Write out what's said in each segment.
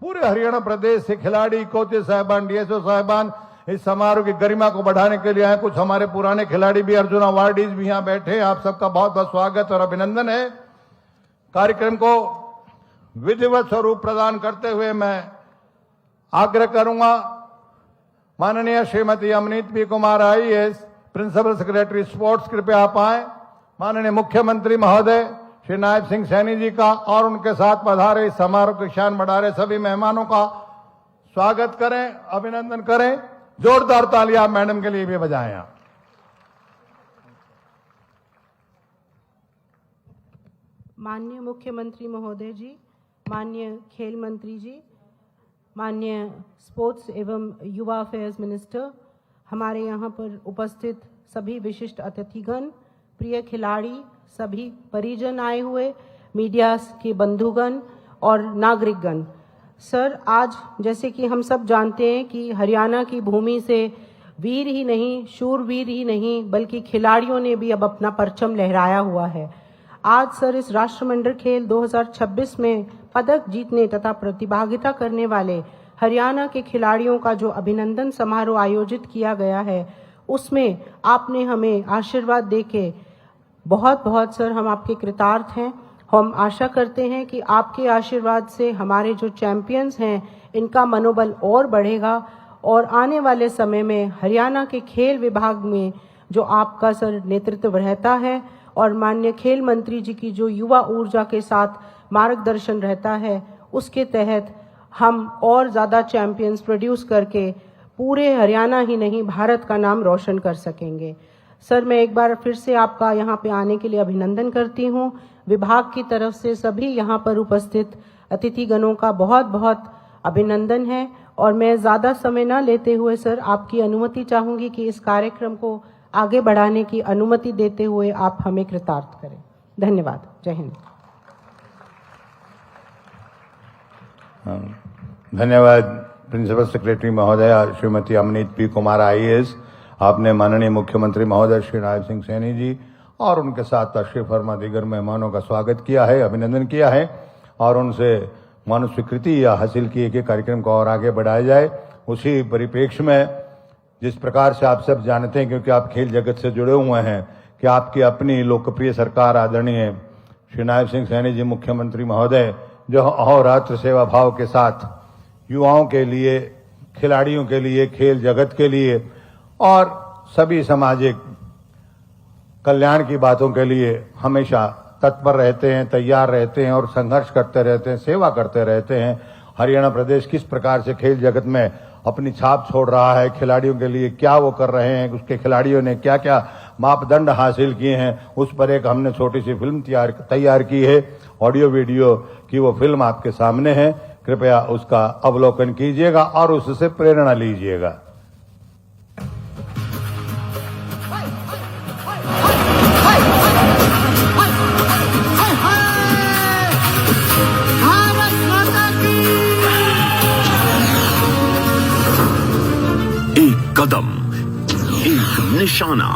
पूरे हरियाणा प्रदेश से खिलाड़ी, कोचेस साहिबान, डीएसओ साहिबान इस समारोह की गरिमा को बढ़ाने के लिए आए। कुछ हमारे पुराने खिलाड़ी भी, अर्जुन अवार्डीज भी यहाँ बैठे। आप सबका बहुत बहुत स्वागत और अभिनंदन है। कार्यक्रम को विधिवत स्वरूप प्रदान करते हुए मैं आग्रह करूंगा, माननीय Shrimati Amneet P Kumar IAS, principal secretary sports, कृपया आप आए। माननीय मुख्यमंत्री महोदय श्री नायब सिंह सैनी जी का और उनके साथ पधारे इस समारोह की शान बढ़ा रहे सभी मेहमानों का स्वागत करें, अभिनंदन करें। जोरदार तालियां मैडम के लिए भी बजाएं आप। माननीय मुख्यमंत्री महोदय जी, माननीय खेल मंत्री जी, माननीय स्पोर्ट्स एवं युवा अफेयर्स मिनिस्टर, हमारे यहाँ पर उपस्थित सभी विशिष्ट अतिथिगण, प्रिय खिलाड़ी, सभी परिजन आए हुए, मीडिया के बंधुगण और नागरिकगण। सर, आज जैसे कि हम सब जानते हैं कि हरियाणा की भूमि से वीर ही नहीं, शूरवीर ही नहीं, बल्कि खिलाड़ियों ने भी अब अपना परचम लहराया हुआ है। आज सर इस राष्ट्रमंडल खेल 2026 में पदक जीतने तथा प्रतिभागिता करने वाले हरियाणा के खिलाड़ियों का जो अभिनंदन समारोह आयोजित किया गया है, उसमें आपने हमें आशीर्वाद देके बहुत बहुत सर हम आपके कृतार्थ हैं। हम आशा करते हैं कि आपके आशीर्वाद से हमारे जो चैंपियंस हैं इनका मनोबल और बढ़ेगा और आने वाले समय में हरियाणा के खेल विभाग में जो आपका सर नेतृत्व रहता है और माननीय खेल मंत्री जी की जो युवा ऊर्जा के साथ मार्गदर्शन रहता है, उसके तहत हम और ज़्यादा चैंपियंस प्रोड्यूस करके पूरे हरियाणा ही नहीं भारत का नाम रोशन कर सकेंगे। सर, मैं एक बार फिर से आपका यहाँ पे आने के लिए अभिनंदन करती हूँ। विभाग की तरफ से सभी यहाँ पर उपस्थित अतिथिगणों का बहुत बहुत अभिनंदन है और मैं ज़्यादा समय न लेते हुए सर आपकी अनुमति चाहूँगी कि इस कार्यक्रम को आगे बढ़ाने की अनुमति देते हुए आप हमें कृतार्थ करें। धन्यवाद। जय हिंद। धन्यवाद प्रिंसिपल सेक्रेटरी महोदय श्रीमती अमनीत पी कुमार आईएएस। आपने माननीय मुख्यमंत्री महोदय श्री नायब सिंह सैनी जी और उनके साथ तशरीफ फरमा दीगर मेहमानों का स्वागत किया है, अभिनंदन किया है और उनसे मानव स्वीकृति या हासिल की कि कार्यक्रम को और आगे बढ़ाया जाए। उसी परिप्रेक्ष्य में जिस प्रकार से आप सब जानते हैं, क्योंकि आप खेल जगत से जुड़े हुए हैं, कि आपकी अपनी लोकप्रिय सरकार आदरणीय श्री नायब सिंह सैनी जी मुख्यमंत्री महोदय जो अहोरात्र सेवा भाव के साथ युवाओं के लिए, खिलाड़ियों के लिए, खेल जगत के लिए और सभी सामाजिक कल्याण की बातों के लिए हमेशा तत्पर रहते हैं, तैयार रहते हैं और संघर्ष करते रहते हैं, सेवा करते रहते हैं। हरियाणा प्रदेश किस प्रकार से खेल जगत में अपनी छाप छोड़ रहा है, खिलाड़ियों के लिए क्या वो कर रहे हैं, उसके खिलाड़ियों ने क्या क्या मापदंड हासिल किए हैं, उस पर एक हमने छोटी सी फिल्म तैयार की है। ऑडियो वीडियो की वो फिल्म आपके सामने है, कृपया उसका अवलोकन कीजिएगा और उससे प्रेरणा लीजिएगा। कदम, एक निशाना,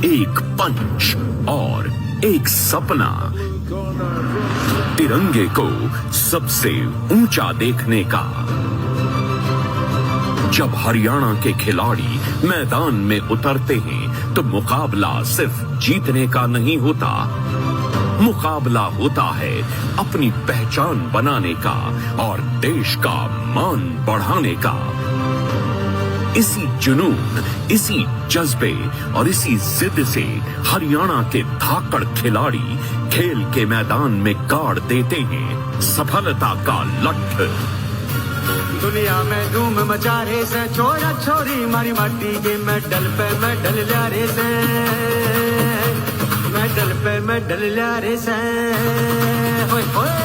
एक पंच और एक सपना, तिरंगे को सबसे ऊंचा देखने का। जब हरियाणा के खिलाड़ी मैदान में उतरते हैं तो मुकाबला सिर्फ जीतने का नहीं होता, मुकाबला होता है अपनी पहचान बनाने का और देश का मान बढ़ाने का। इसी जुनून, इसी जज्बे और इसी जिद से हरियाणा के धाकड़ खिलाड़ी खेल के मैदान में गाड़ देते हैं सफलता का लठ। दुनिया में धूम मचा रहे से छोरा छोरी मारी माटी के मेडल पे मेडल ला रहे से, मेडल पे मेडल ला रहे से। होय होय।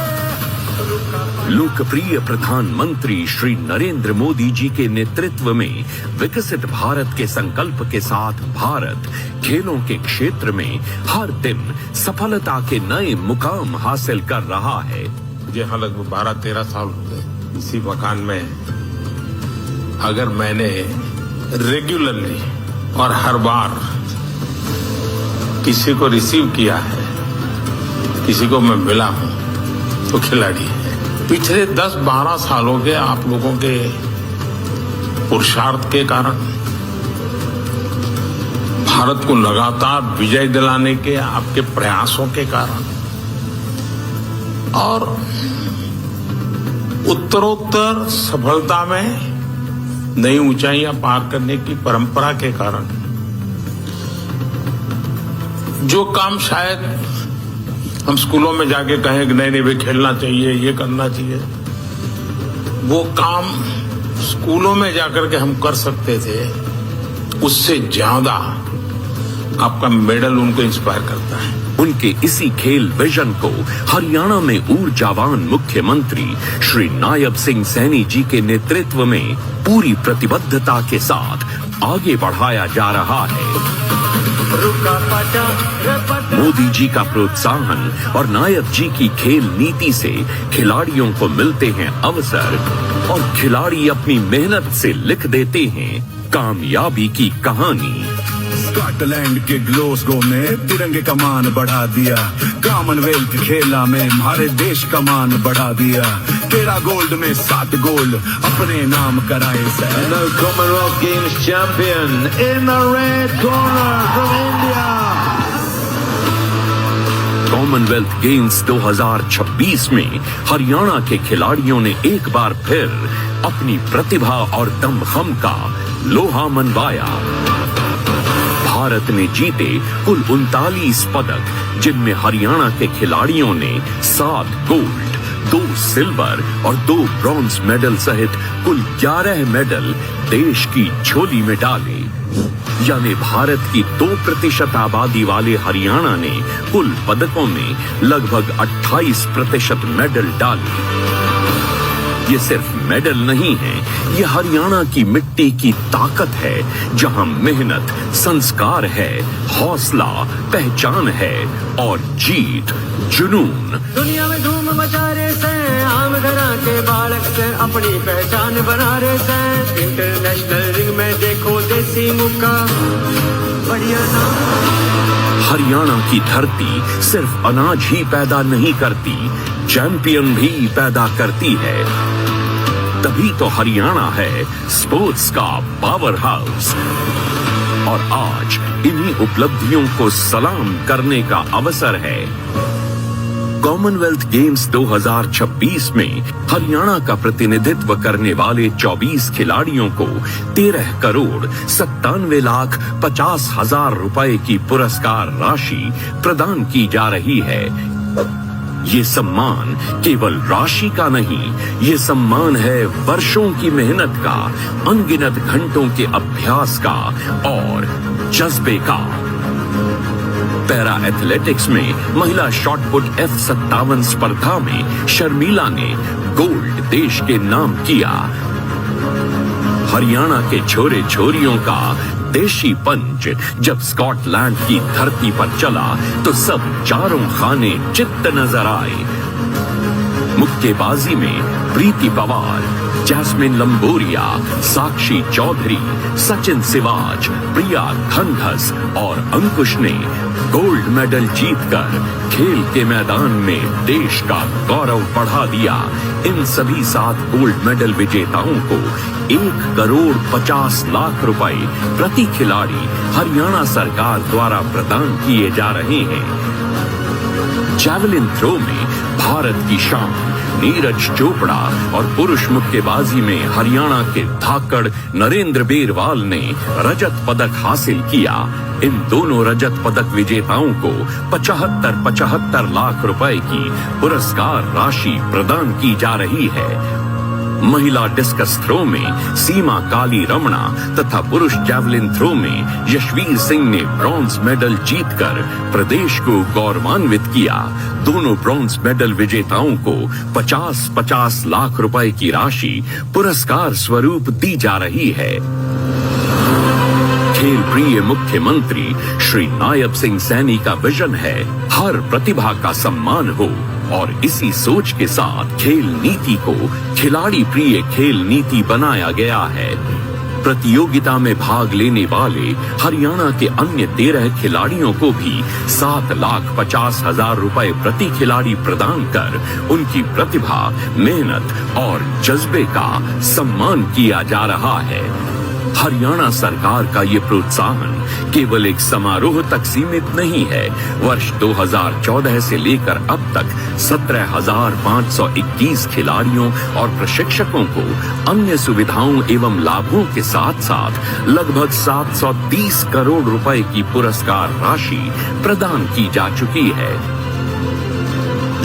लोकप्रिय प्रधानमंत्री श्री नरेंद्र मोदी जी के नेतृत्व में विकसित भारत के संकल्प के साथ भारत खेलों के क्षेत्र में हर दिन सफलता के नए मुकाम हासिल कर रहा है। मुझे यहाँ लगभग 12-13 साल हो गए इसी मकान में। अगर मैंने रेगुलरली और हर बार किसी को रिसीव किया है, किसी को मैं मिला हूँ, तो खिलाड़ी है। पिछले 10-12 सालों के आप लोगों के पुरुषार्थ के कारण, भारत को लगातार विजय दिलाने के आपके प्रयासों के कारण और उत्तरोत्तर सफलता में नई ऊंचाइयां पार करने की परंपरा के कारण जो काम शायद हम स्कूलों में जाके कहें कि नहीं वे खेलना चाहिए, ये करना चाहिए, वो काम स्कूलों में जाकर के हम कर सकते थे, उससे ज्यादा आपका मेडल उनको इंस्पायर करता है। उनके इसी खेल विजन को हरियाणा में ऊर्जावान मुख्यमंत्री श्री नायब सिंह सैनी जी के नेतृत्व में पूरी प्रतिबद्धता के साथ आगे बढ़ाया जा रहा है। मोदी जी का प्रोत्साहन और नायब जी की खेल नीति से खिलाड़ियों को मिलते हैं अवसर और खिलाड़ी अपनी मेहनत से लिख देते हैं कामयाबी की कहानी। स्कॉटलैंड के ग्लासगो में तिरंगे का मान बढ़ा दिया, कॉमनवेल्थ खेला में हमारे देश का मान बढ़ा दिया, 13 गोल्ड में 7 गोल्ड अपने नाम कराए sir. Commonwealth Games champion in the red corner from India. Commonwealth games 2026 में हरियाणा के खिलाड़ियों ने एक बार फिर अपनी प्रतिभा और दमखम का लोहा मनवाया। भारत ने जीते कुल 39 पदक, जिनमें हरियाणा के खिलाड़ियों ने 7 गोल्ड, 2 सिल्वर और 2 ब्रॉन्ज मेडल सहित कुल 11 मेडल देश की झोली में डाले। यानी भारत की 2% आबादी वाले हरियाणा ने कुल पदकों में लगभग 28% मेडल डाले। ये सिर्फ मेडल नहीं है, ये हरियाणा की मिट्टी की ताकत है, जहां मेहनत, संस्कार है, हौसला, पहचान है और जीत, जुनून। दुनिया में धूम मचा रहे से, आम घरा के बालक से अपनी पहचान बना रहे से। इंटरनेशनल रिंग में देखो देसी मुक्का बढ़िया नाम। हरियाणा की धरती सिर्फ अनाज ही पैदा नहीं करती, चैंपियन भी पैदा करती है। तभी तो हरियाणा है स्पोर्ट्स का पावर हाउस। और आज इन्हीं उपलब्धियों को सलाम करने का अवसर है। कॉमनवेल्थ गेम्स 2026 में हरियाणा का प्रतिनिधित्व करने वाले 24 खिलाड़ियों को 13 करोड़ 97 लाख 50 हजार रुपए की पुरस्कार राशि प्रदान की जा रही है। ये सम्मान केवल राशि का नहीं, ये सम्मान है वर्षों की मेहनत का, अनगिनत घंटों के अभ्यास का और जज्बे का। पैरा एथलेटिक्स में महिला शॉटपुट F57 स्पर्धा में शर्मिला ने गोल्ड देश के नाम किया। हरियाणा के छोरे छोरियों का देशी पंच जब स्कॉटलैंड की धरती पर चला तो सब चारों खाने चित्त नजर आए। मुक्केबाजी में प्रीति पवार, जैस्मिन लंबोरिया, साक्षी चौधरी, सचिन सिवाज, प्रिया धनघस और अंकुश ने गोल्ड मेडल जीतकर खेल के मैदान में देश का गौरव बढ़ा दिया। इन सभी 7 गोल्ड मेडल विजेताओं को 1 करोड़ 50 लाख रुपए प्रति खिलाड़ी हरियाणा सरकार द्वारा प्रदान किए जा रहे हैं। जैवलिन थ्रो में भारत की शान नीरज चोपड़ा और पुरुष मुक्केबाजी में हरियाणा के धाकड़ नरेंद्र बेरवाल ने रजत पदक हासिल किया। इन दोनों रजत पदक विजेताओं को 75 लाख रुपए की पुरस्कार राशि प्रदान की जा रही है। महिला डिस्कस थ्रो में सीमा काली रमणा तथा पुरुष जैवलिन थ्रो में यशवीर सिंह ने ब्रॉन्ज मेडल जीतकर प्रदेश को गौरवान्वित किया। दोनों ब्रॉन्ज मेडल विजेताओं को 50 लाख रुपए की राशि पुरस्कार स्वरूप दी जा रही है। खेल प्रिय मुख्यमंत्री श्री नायब सिंह सैनी का विजन है हर प्रतिभा का सम्मान हो और इसी सोच के साथ खेल नीति को खिलाड़ी प्रिय खेल नीति बनाया गया है। प्रतियोगिता में भाग लेने वाले हरियाणा के अन्य 13 खिलाड़ियों को भी 7,50,000 रुपए प्रति खिलाड़ी प्रदान कर उनकी प्रतिभा, मेहनत और जज्बे का सम्मान किया जा रहा है। हरियाणा सरकार का ये प्रोत्साहन केवल एक समारोह तक सीमित नहीं है। वर्ष 2014 से लेकर अब तक 17,521 खिलाड़ियों और प्रशिक्षकों को अन्य सुविधाओं एवं लाभों के साथ साथ लगभग 730 करोड़ रुपए की पुरस्कार राशि प्रदान की जा चुकी है।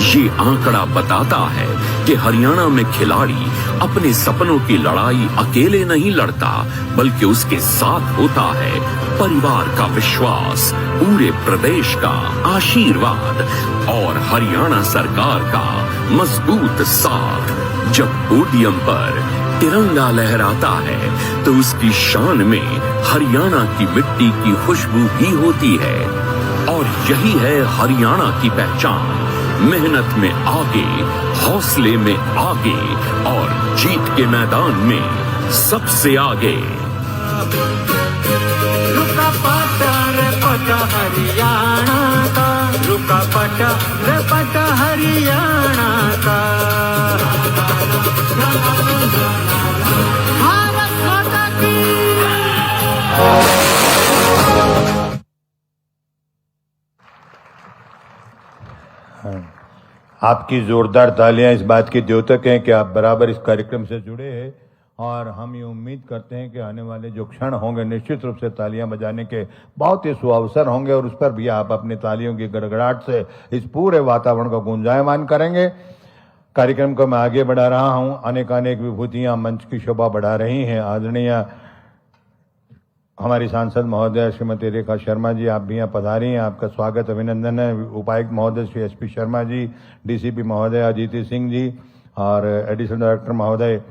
ये आंकड़ा बताता है कि हरियाणा में खिलाड़ी अपने सपनों की लड़ाई अकेले नहीं लड़ता, बल्कि उसके साथ होता है परिवार का विश्वास, पूरे प्रदेश का आशीर्वाद और हरियाणा सरकार का मजबूत साथ। जब पोडियम पर तिरंगा लहराता है तो उसकी शान में हरियाणा की मिट्टी की खुशबू भी होती है। और यही है हरियाणा की पहचान, मेहनत में आगे, हौसले में आगे और जीत के मैदान में सबसे आगे। रुका पटा रे पटा हरियाणा का, रुका पटा रे पटा हरियाणा का। भारत माता की। आपकी जोरदार तालियां इस बात की द्योतक हैं कि आप बराबर इस कार्यक्रम से जुड़े हैं और हम ये उम्मीद करते हैं कि आने वाले जो क्षण होंगे निश्चित रूप से तालियां बजाने के बहुत ही सुअवसर होंगे और उस पर भी आप अपनी तालियों की गड़गड़ाहट से इस पूरे वातावरण को गुंजायमान करेंगे। कार्यक्रम को मैं आगे बढ़ा रहा हूं। अनेकानेक विभूतियां मंच की शोभा बढ़ा रही हैं। आदरणीय हमारी सांसद महोदय श्रीमती रेखा शर्मा जी, आप भी यहाँ पधारी हैं, आपका स्वागत अभिनंदन है। उपायुक्त महोदय श्री एसपी शर्मा जी, डीसीपी महोदय अजीति सिंह जी और एडिशनल डायरेक्टर महोदय,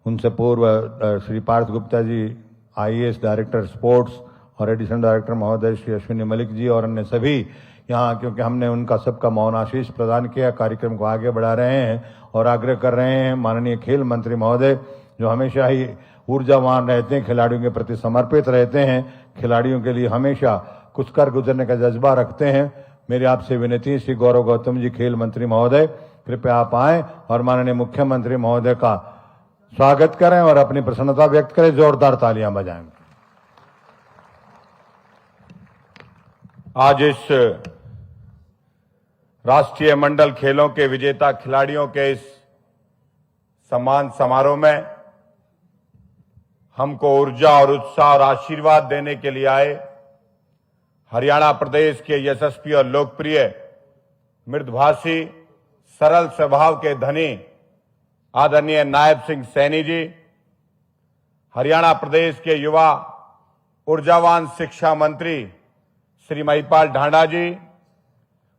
उनसे पूर्व श्री पार्थ गुप्ता जी, आईएएस डायरेक्टर स्पोर्ट्स और एडिशनल डायरेक्टर महोदय श्री अश्विनी मलिक जी और अन्य सभी यहाँ, क्योंकि हमने उनका सबका मौन आशीष प्रदान किया, कार्यक्रम को आगे बढ़ा रहे हैं और आग्रह कर रहे हैं। माननीय खेल मंत्री महोदय जो हमेशा ही ऊर्जावान रहते हैं, खिलाड़ियों के प्रति समर्पित रहते हैं, खिलाड़ियों के लिए हमेशा कुछ कर गुजरने का जज्बा रखते हैं, मेरी आपसे विनती है श्री गौरव गौतम जी खेल मंत्री महोदय कृपया आप आएं और माननीय मुख्यमंत्री महोदय का स्वागत करें और अपनी प्रसन्नता व्यक्त करें। जोरदार तालियां बजाएं। आज इस राष्ट्रीय मंडल खेलों के विजेता खिलाड़ियों के इस सम्मान समारोह में हमको ऊर्जा और उत्साह और आशीर्वाद देने के लिए आए हरियाणा प्रदेश के यशस्वी और लोकप्रिय, मृदुभाषी, सरल स्वभाव के धनी आदरणीय नायब सिंह सैनी जी, हरियाणा प्रदेश के युवा ऊर्जावान शिक्षा मंत्री श्री महिपाल ढांडा जी,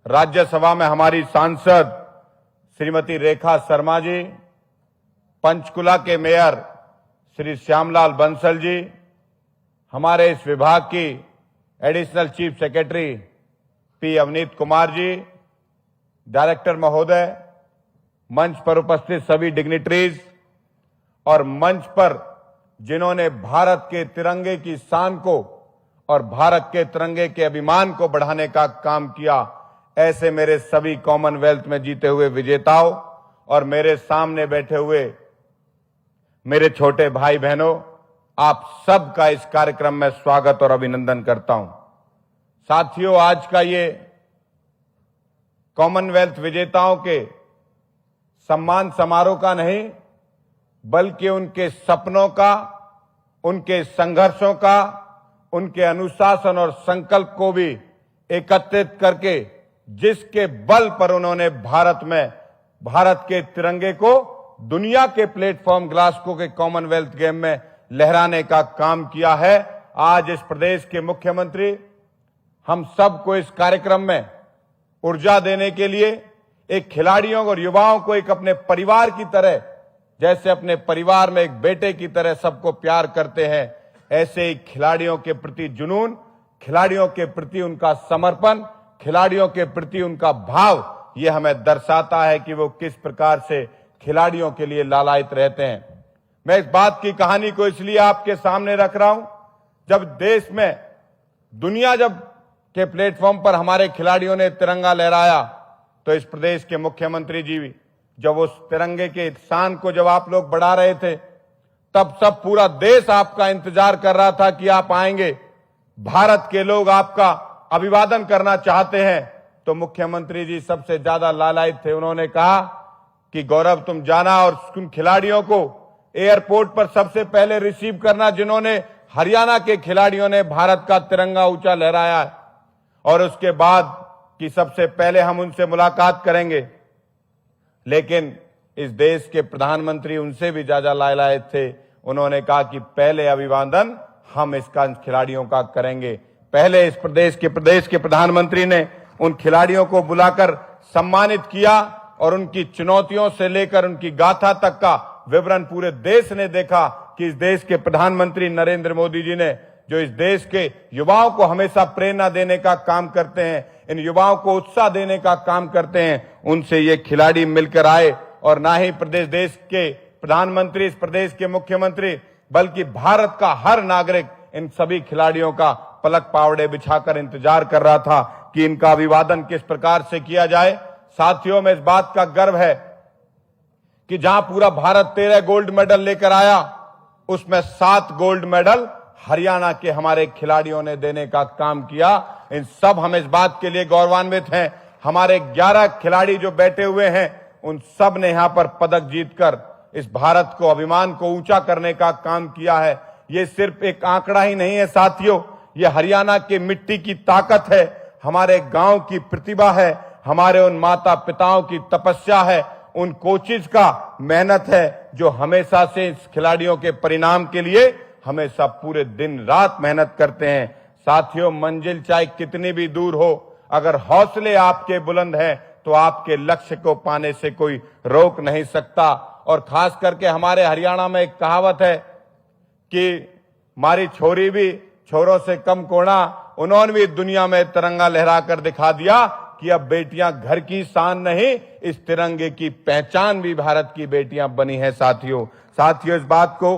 राज्यसभा में हमारी सांसद श्रीमती रेखा शर्मा जी, पंचकुला के मेयर श्री श्यामलाल बंसल जी, हमारे इस विभाग की additional chief secretary P Avneet Kumar ji, director महोदय, मंच पर उपस्थित सभी डिग्निटरीज और मंच पर जिन्होंने भारत के तिरंगे की शान को और भारत के तिरंगे के अभिमान को बढ़ाने का काम किया, ऐसे मेरे सभी कॉमनवेल्थ में जीते हुए विजेताओं और मेरे सामने बैठे हुए मेरे छोटे भाई बहनों, आप सबका इस कार्यक्रम में स्वागत और अभिनंदन करता हूं। साथियों, आज का ये कॉमनवेल्थ विजेताओं के सम्मान समारोह का नहीं, बल्कि उनके सपनों का, उनके संघर्षों का, उनके अनुशासन और संकल्प को भी एकत्रित करके जिसके बल पर उन्होंने भारत में भारत के तिरंगे को दुनिया के प्लेटफॉर्म ग्लासगो के कॉमनवेल्थ गेम में लहराने का काम किया है। आज इस प्रदेश के मुख्यमंत्री हम सबको इस कार्यक्रम में ऊर्जा देने के लिए, एक खिलाड़ियों और युवाओं को एक अपने परिवार की तरह, जैसे अपने परिवार में एक बेटे की तरह सबको प्यार करते हैं, ऐसे ही खिलाड़ियों के प्रति जुनून, खिलाड़ियों के प्रति उनका समर्पण, खिलाड़ियों के प्रति उनका भाव, ये हमें दर्शाता है कि वो किस प्रकार से खिलाड़ियों के लिए लालायित रहते हैं। मैं इस बात की कहानी को इसलिए आपके सामने रख रहा हूं, जब देश में दुनिया जब के प्लेटफॉर्म पर हमारे खिलाड़ियों ने तिरंगा लहराया, तो इस प्रदेश के मुख्यमंत्री जी भी जब उस तिरंगे के शान को जब आप लोग बढ़ा रहे थे, तब सब पूरा देश आपका इंतजार कर रहा था कि आप आएंगे। भारत के लोग आपका अभिवादन करना चाहते हैं। तो मुख्यमंत्री जी सबसे ज्यादा लालायित थे। उन्होंने कहा कि गौरव तुम जाना और उन खिलाड़ियों को एयरपोर्ट पर सबसे पहले रिसीव करना जिन्होंने हरियाणा के खिलाड़ियों ने भारत का तिरंगा ऊंचा लहराया है, और उसके बाद कि सबसे पहले हम उनसे मुलाकात करेंगे। लेकिन इस देश के प्रधानमंत्री उनसे भी ज्यादा लालायित थे। उन्होंने कहा कि पहले अभिवादन हम इसका खिलाड़ियों का करेंगे। पहले इस प्रदेश के प्रधानमंत्री ने उन खिलाड़ियों को बुलाकर सम्मानित किया और उनकी चुनौतियों से लेकर उनकी गाथा तक का विवरण पूरे देश ने देखा कि इस देश के प्रधानमंत्री नरेंद्र मोदी जी ने, जो इस देश के युवाओं को हमेशा प्रेरणा देने का काम करते हैं, इन युवाओं को उत्साह देने का काम करते हैं, उनसे ये खिलाड़ी मिलकर आए। और ना ही देश के प्रधानमंत्री, इस प्रदेश के मुख्यमंत्री, बल्कि भारत का हर नागरिक इन सभी खिलाड़ियों का पलक पावड़े बिछाकर इंतजार कर रहा था कि इनका अभिवादन किस प्रकार से किया जाए। साथियों, में इस बात का गर्व है कि जहां पूरा भारत 13 गोल्ड मेडल लेकर आया, उसमें 7 गोल्ड मेडल हरियाणा के हमारे खिलाड़ियों ने देने का काम किया। इन सब हम इस बात के लिए गौरवान्वित हैं। हमारे 11 खिलाड़ी जो बैठे हुए हैं, उन सब ने यहां पर पदक जीतकर इस भारत को, अभिमान को ऊंचा करने का काम किया है। ये सिर्फ एक आंकड़ा ही नहीं है साथियों, ये हरियाणा के मिट्टी की ताकत है, हमारे गांव की प्रतिभा है, हमारे उन माता पिताओं की तपस्या है, उन कोचिज का मेहनत है, जो हमेशा से इस खिलाड़ियों के परिणाम के लिए हमेशा पूरे दिन रात मेहनत करते हैं। साथियों, मंजिल चाहे कितनी भी दूर हो, अगर हौसले आपके बुलंद हैं तो आपके लक्ष्य को पाने से कोई रोक नहीं सकता। और खास करके हमारे हरियाणा में एक कहावत है कि हमारी छोरी भी छोरों से कम कोणा, उन्होंने भी दुनिया में तिरंगा लहरा कर दिखा दिया कि अब बेटियां घर की शान नहीं, इस तिरंगे की पहचान भी भारत की बेटियां बनी है। साथियों, इस बात को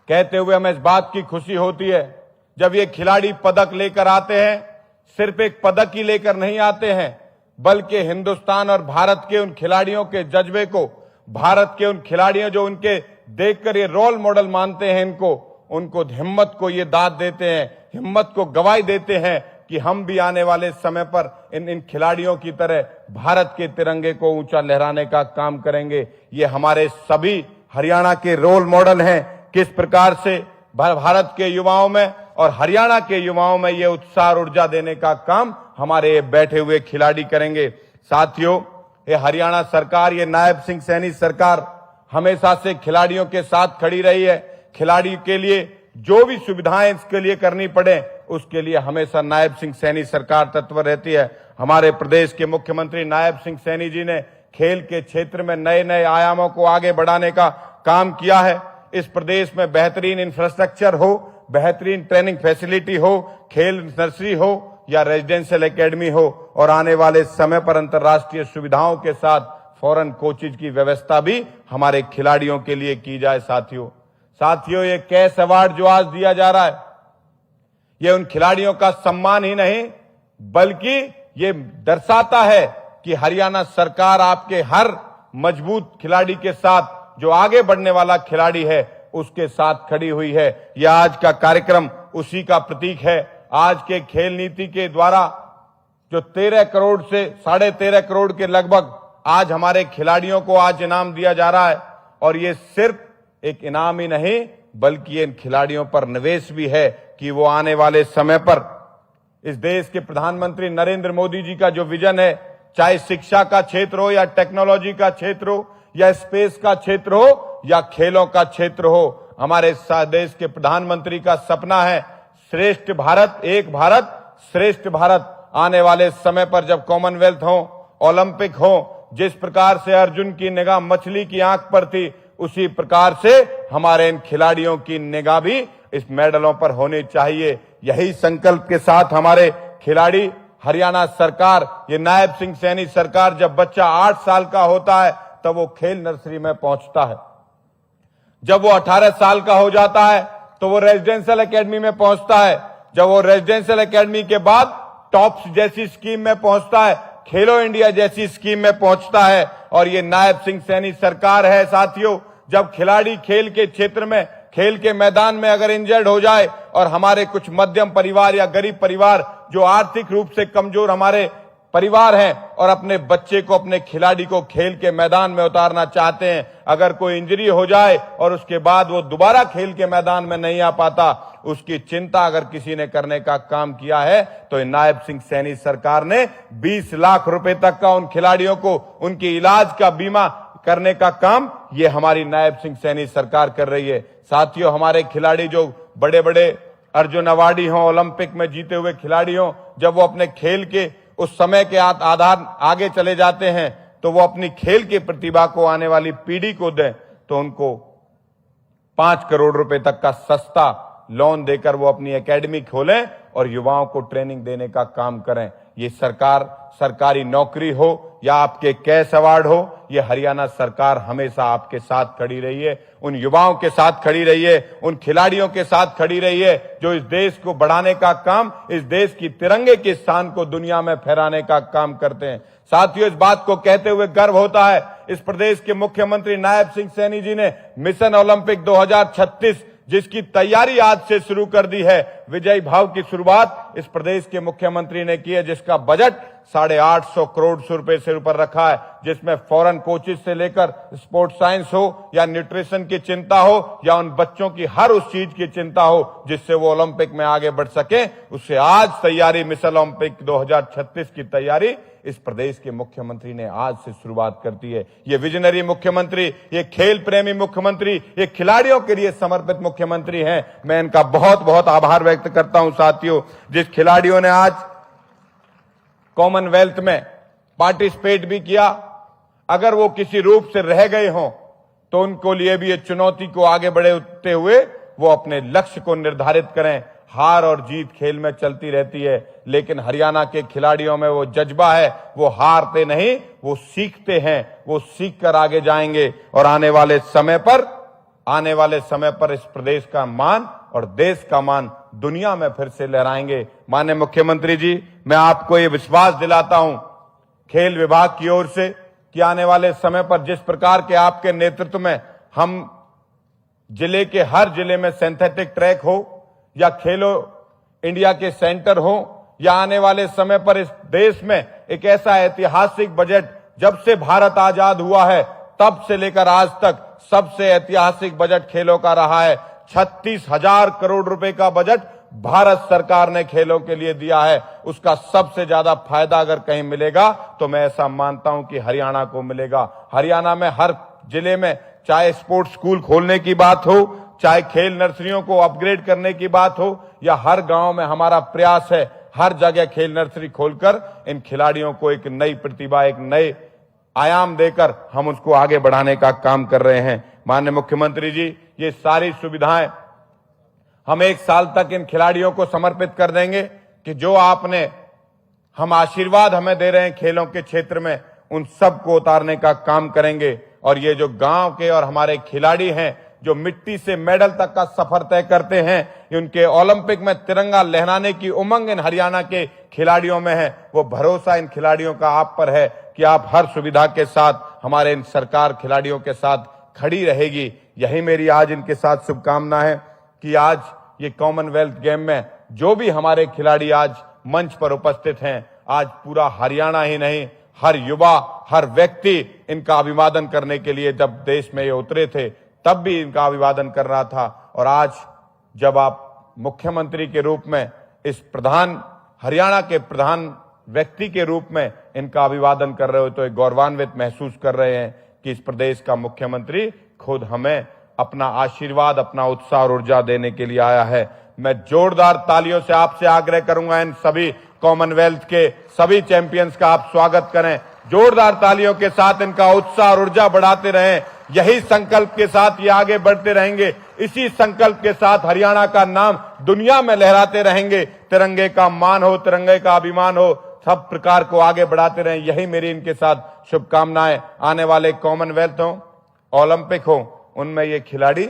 कहते हुए हमें इस बात की खुशी होती है जब ये खिलाड़ी पदक लेकर आते हैं। सिर्फ एक पदक ही लेकर नहीं आते हैं, बल्कि हिंदुस्तान और भारत के उन खिलाड़ियों के जज्बे को, भारत के उन खिलाड़ियों जो उनके देखकर ये रोल मॉडल मानते हैं, उनको हिम्मत को ये दाद देते हैं, हिम्मत को गवाही देते हैं कि हम भी आने वाले समय पर इन खिलाड़ियों की तरह भारत के तिरंगे को ऊंचा लहराने का काम करेंगे। ये हमारे सभी हरियाणा के रोल मॉडल हैं। किस प्रकार से भारत के युवाओं में और हरियाणा के युवाओं में ये उत्साह और ऊर्जा देने का काम हमारे ये बैठे हुए खिलाड़ी करेंगे। साथियों, ये हरियाणा सरकार, ये नायब सिंह सैनी सरकार हमेशा से खिलाड़ियों के साथ खड़ी रही है। खिलाड़ी के लिए जो भी सुविधाएं इसके लिए करनी पड़े, उसके लिए हमेशा नायब सिंह सैनी सरकार तत्पर रहती है। हमारे प्रदेश के मुख्यमंत्री नायब सिंह सैनी जी ने खेल के क्षेत्र में नए नए आयामों को आगे बढ़ाने का काम किया है। इस प्रदेश में बेहतरीन इंफ्रास्ट्रक्चर हो, बेहतरीन ट्रेनिंग फैसिलिटी हो, खेल नर्सरी हो या रेजिडेंशियल एकेडमी हो, और आने वाले समय पर अंतर्राष्ट्रीय सुविधाओं के साथ फॉरेन कोचिज की व्यवस्था भी हमारे खिलाड़ियों के लिए की जाए। साथियों, ये कैस अवार्ड जो आज दिया जा रहा है, ये उन खिलाड़ियों का सम्मान ही नहीं, बल्कि ये दर्शाता है कि हरियाणा सरकार आपके हर मजबूत खिलाड़ी के साथ, जो आगे बढ़ने वाला खिलाड़ी है, उसके साथ खड़ी हुई है। यह आज का कार्यक्रम उसी का प्रतीक है। आज के खेल नीति के द्वारा जो 13 करोड़ से 13.5 करोड़ के लगभग आज हमारे खिलाड़ियों को आज इनाम दिया जा रहा है, और ये सिर्फ एक इनाम ही नहीं, बल्कि ये इन खिलाड़ियों पर निवेश भी है कि वो आने वाले समय पर इस देश के प्रधानमंत्री नरेंद्र मोदी जी का जो विजन है, चाहे शिक्षा का क्षेत्र हो या टेक्नोलॉजी का क्षेत्र हो या स्पेस का क्षेत्र हो या खेलों का क्षेत्र हो, हमारे देश के प्रधानमंत्री का सपना है श्रेष्ठ भारत, एक भारत श्रेष्ठ भारत। आने वाले समय पर जब कॉमनवेल्थ हो, ओलंपिक हो, जिस प्रकार से अर्जुन की निगाह मछली की आंख पर थी, उसी प्रकार से हमारे इन खिलाड़ियों की निगाह भी इस मेडलों पर होनी चाहिए। यही संकल्प के साथ हमारे खिलाड़ी, हरियाणा सरकार, ये नायब सिंह सैनी सरकार, जब बच्चा 8 साल का होता है तब वो खेल नर्सरी में पहुंचता है। जब वो 18 साल का हो जाता है तो वो रेजिडेंशियल एकेडमी में पहुंचता है। जब वो रेजिडेंशियल एकेडमी के बाद टॉप्स जैसी स्कीम में पहुंचता है, खेलो इंडिया जैसी स्कीम में पहुंचता है। और ये नायब सिंह सैनी सरकार है साथियों। जब खिलाड़ी खेल के क्षेत्र में, खेल के मैदान में अगर इंजर्ड हो जाए और हमारे कुछ मध्यम परिवार या गरीब परिवार जो आर्थिक रूप से कमजोर हमारे परिवार हैं और अपने बच्चे को, अपने खिलाड़ी को खेल के मैदान में उतारना चाहते हैं, अगर कोई इंजरी हो जाए और उसके बाद वो दोबारा खेल के मैदान में नहीं आ पाता, उसकी चिंता अगर किसी ने करने का काम किया है तो नायब सिंह सैनी सरकार ने 20 लाख रुपए तक का उन खिलाड़ियों को उनके इलाज का बीमा करने का काम ये हमारी नायब सिंह सैनी सरकार कर रही है। साथियों, हमारे खिलाड़ी जो बड़े बड़े अर्जुन अवार्डी हों, ओलंपिक में जीते हुए खिलाड़ी हों, जब वो अपने खेल के उस समय के आधार आगे चले जाते हैं तो वो अपनी खेल की प्रतिभा को आने वाली पीढ़ी को दें तो उनको 5 करोड़ रुपए तक का सस्ता लोन देकर वो अपनी एकेडमी खोलें और युवाओं को ट्रेनिंग देने का काम करें। ये सरकार, सरकारी नौकरी हो या आपके कैश अवार्ड हो, ये हरियाणा सरकार हमेशा आपके साथ खड़ी रही है, उन युवाओं के साथ खड़ी रही है, उन खिलाड़ियों के साथ खड़ी रही है जो इस देश को बढ़ाने का काम, इस देश की तिरंगे के स्थान को दुनिया में फहराने का काम करते हैं। साथियों, इस बात को कहते हुए गर्व होता है, इस प्रदेश के मुख्यमंत्री नायब सिंह सैनी जी ने मिशन ओलंपिक 2036 जिसकी तैयारी आज से शुरू कर दी है, विजयी भाव की शुरुआत इस प्रदेश के मुख्यमंत्री ने की है, जिसका बजट 850 करोड़ रुपए से ऊपर रखा है, जिसमें फॉरेन कोचेस से लेकर स्पोर्ट्स साइंस हो या न्यूट्रिशन की चिंता हो या उन बच्चों की हर उस चीज की चिंता हो जिससे वो ओलंपिक में आगे बढ़ सके, उससे आज तैयारी मिशन ओलंपिक 2036 की तैयारी इस प्रदेश के मुख्यमंत्री ने आज से शुरुआत करती है। ये विजनरी मुख्यमंत्री, ये खेल प्रेमी मुख्यमंत्री, ये खिलाड़ियों के लिए समर्पित मुख्यमंत्री हैं। मैं इनका बहुत बहुत आभार व्यक्त करता हूं। साथियों, जिस खिलाड़ियों ने आज कॉमनवेल्थ में पार्टिसिपेट भी किया, अगर वो किसी रूप से रह गए हों तो उनको लिए भी ये चुनौती को आगे बढ़ते हुए वो अपने लक्ष्य को निर्धारित करें। हार और जीत खेल में चलती रहती है, लेकिन हरियाणा के खिलाड़ियों में वो जज्बा है, वो हारते नहीं, वो सीखते हैं, वो सीख कर आगे जाएंगे और आने वाले समय पर इस प्रदेश का मान और देश का मान दुनिया में फिर से लहराएंगे। माननीय मुख्यमंत्री जी, मैं आपको ये विश्वास दिलाता हूं खेल विभाग की ओर से कि आने वाले समय पर जिस प्रकार के आपके नेतृत्व में हम जिले के हर जिले में सिंथेटिक ट्रैक हो या खेलो इंडिया के सेंटर हो या आने वाले समय पर इस देश में एक ऐसा ऐतिहासिक बजट, जब से भारत आजाद हुआ है तब से लेकर आज तक सबसे ऐतिहासिक बजट खेलों का रहा है। 36,000 करोड़ रुपए का बजट भारत सरकार ने खेलों के लिए दिया है। उसका सबसे ज्यादा फायदा अगर कहीं मिलेगा तो मैं ऐसा मानता हूं कि हरियाणा को मिलेगा। हरियाणा में हर जिले में चाहे स्पोर्ट्स स्कूल खोलने की बात हो, चाहे खेल नर्सरियों को अपग्रेड करने की बात हो, या हर गांव में हमारा प्रयास है हर जगह खेल नर्सरी खोलकर इन खिलाड़ियों को एक नई प्रतिभा, एक नए आयाम देकर हम उसको आगे बढ़ाने का काम कर रहे हैं। माननीय मुख्यमंत्री जी, ये सारी सुविधाएं हम 1 साल तक इन खिलाड़ियों को समर्पित कर देंगे कि जो आपने हम आशीर्वाद हमें दे रहे हैं खेलों के क्षेत्र में, उन सब को उतारने का काम करेंगे। और ये जो गांव के और हमारे खिलाड़ी हैं जो मिट्टी से मेडल तक का सफर तय करते हैं, उनके ओलंपिक में तिरंगा लहराने की उमंग इन हरियाणा के खिलाड़ियों में है। वो भरोसा इन खिलाड़ियों का आप पर है कि आप हर सुविधा के साथ हमारे इन सरकार खिलाड़ियों के साथ खड़ी रहेगी। यही मेरी आज इनके साथ शुभकामना है कि आज ये कॉमनवेल्थ गेम में जो भी हमारे खिलाड़ी आज मंच पर उपस्थित हैं, आज पूरा हरियाणा ही नहीं, हर युवा, हर व्यक्ति इनका अभिवादन करने के लिए जब देश में ये उतरे थे तब भी इनका अभिवादन कर रहा था। और आज जब आप मुख्यमंत्री के रूप में इस हरियाणा के प्रधान व्यक्ति के रूप में इनका अभिवादन कर रहे हो तो एक गौरवान्वित महसूस कर रहे हैं कि इस प्रदेश का मुख्यमंत्री खुद हमें अपना आशीर्वाद, अपना उत्साह और ऊर्जा देने के लिए आया है। मैं जोरदार तालियों से आपसे आग्रह करूंगा, इन सभी कॉमनवेल्थ के सभी चैंपियंस का आप स्वागत करें। जोरदार तालियों के साथ इनका उत्साह और ऊर्जा बढ़ाते रहें। यही संकल्प के साथ ये आगे बढ़ते रहेंगे। इसी संकल्प के साथ हरियाणा का नाम दुनिया में लहराते रहेंगे। तिरंगे का मान हो, तिरंगे का अभिमान हो, सब प्रकार को आगे बढ़ाते रहें। यही मेरी इनके साथ शुभकामनाएं। आने वाले कॉमनवेल्थ हो, ओलंपिक हो, उनमें ये खिलाड़ी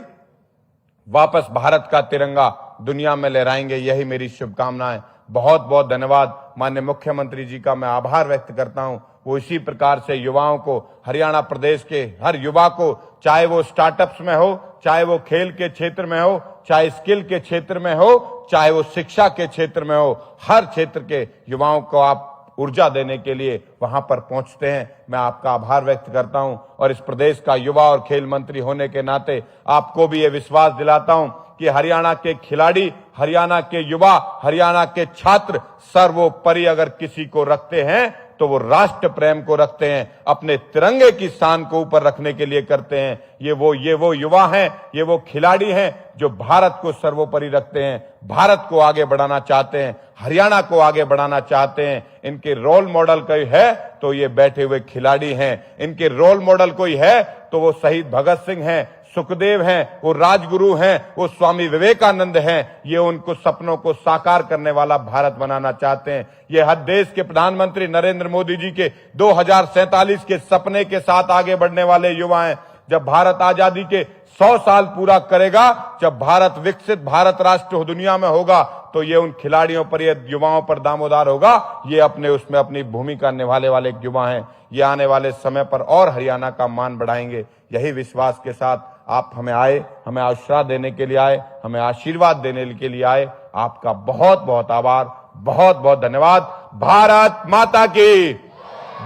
वापस भारत का तिरंगा दुनिया में लहराएंगे। यही मेरी शुभकामनाएं। बहुत बहुत धन्यवाद। माननीय मुख्यमंत्री जी का मैं आभार व्यक्त करता हूं। वो इसी प्रकार से युवाओं को, हरियाणा प्रदेश के हर युवा को, चाहे वो स्टार्टअप्स में हो, चाहे वो खेल के क्षेत्र में हो, चाहे स्किल के क्षेत्र में हो, चाहे वो शिक्षा के क्षेत्र में हो, हर क्षेत्र के युवाओं को आप ऊर्जा देने के लिए वहां पर पहुंचते हैं। मैं आपका आभार व्यक्त करता हूं और इस प्रदेश का युवा और खेल मंत्री होने के नाते आपको भी ये विश्वास दिलाता हूं कि हरियाणा के खिलाड़ी, हरियाणा के युवा, हरियाणा के छात्र सर्वोपरि अगर किसी को रखते हैं तो वो राष्ट्र प्रेम को रखते हैं, अपने तिरंगे की शान को ऊपर रखने के लिए करते हैं। ये वो युवा हैं, ये वो खिलाड़ी हैं जो भारत को सर्वोपरि रखते हैं, भारत को आगे बढ़ाना चाहते हैं, हरियाणा को आगे बढ़ाना चाहते हैं। इनके रोल मॉडल कोई है तो ये बैठे हुए खिलाड़ी हैं। इनके रोल मॉडल कोई है तो वो शहीद भगत सिंह हैं, सुखदेव हैं, वो राजगुरु हैं, वो स्वामी विवेकानंद हैं। ये उनको सपनों को साकार करने वाला भारत बनाना चाहते हैं। ये हर देश के प्रधानमंत्री नरेंद्र मोदी जी के 2047 के सपने के साथ आगे बढ़ने वाले युवा हैं। जब भारत आजादी के 100 साल पूरा करेगा, जब भारत विकसित भारत राष्ट्र दुनिया में होगा, तो ये उन खिलाड़ियों पर, ये युवाओं पर दामोदार होगा। ये अपने उसमें अपनी भूमिका निभाने वाले युवा हैं। ये आने वाले समय पर और हरियाणा का मान बढ़ाएंगे। यही विश्वास के साथ आप हमें आए, हमें आशीर्वाद देने के लिए आए, हमें आशीर्वाद देने के लिए आए। आपका बहुत बहुत आभार, बहुत बहुत धन्यवाद। भारत माता की,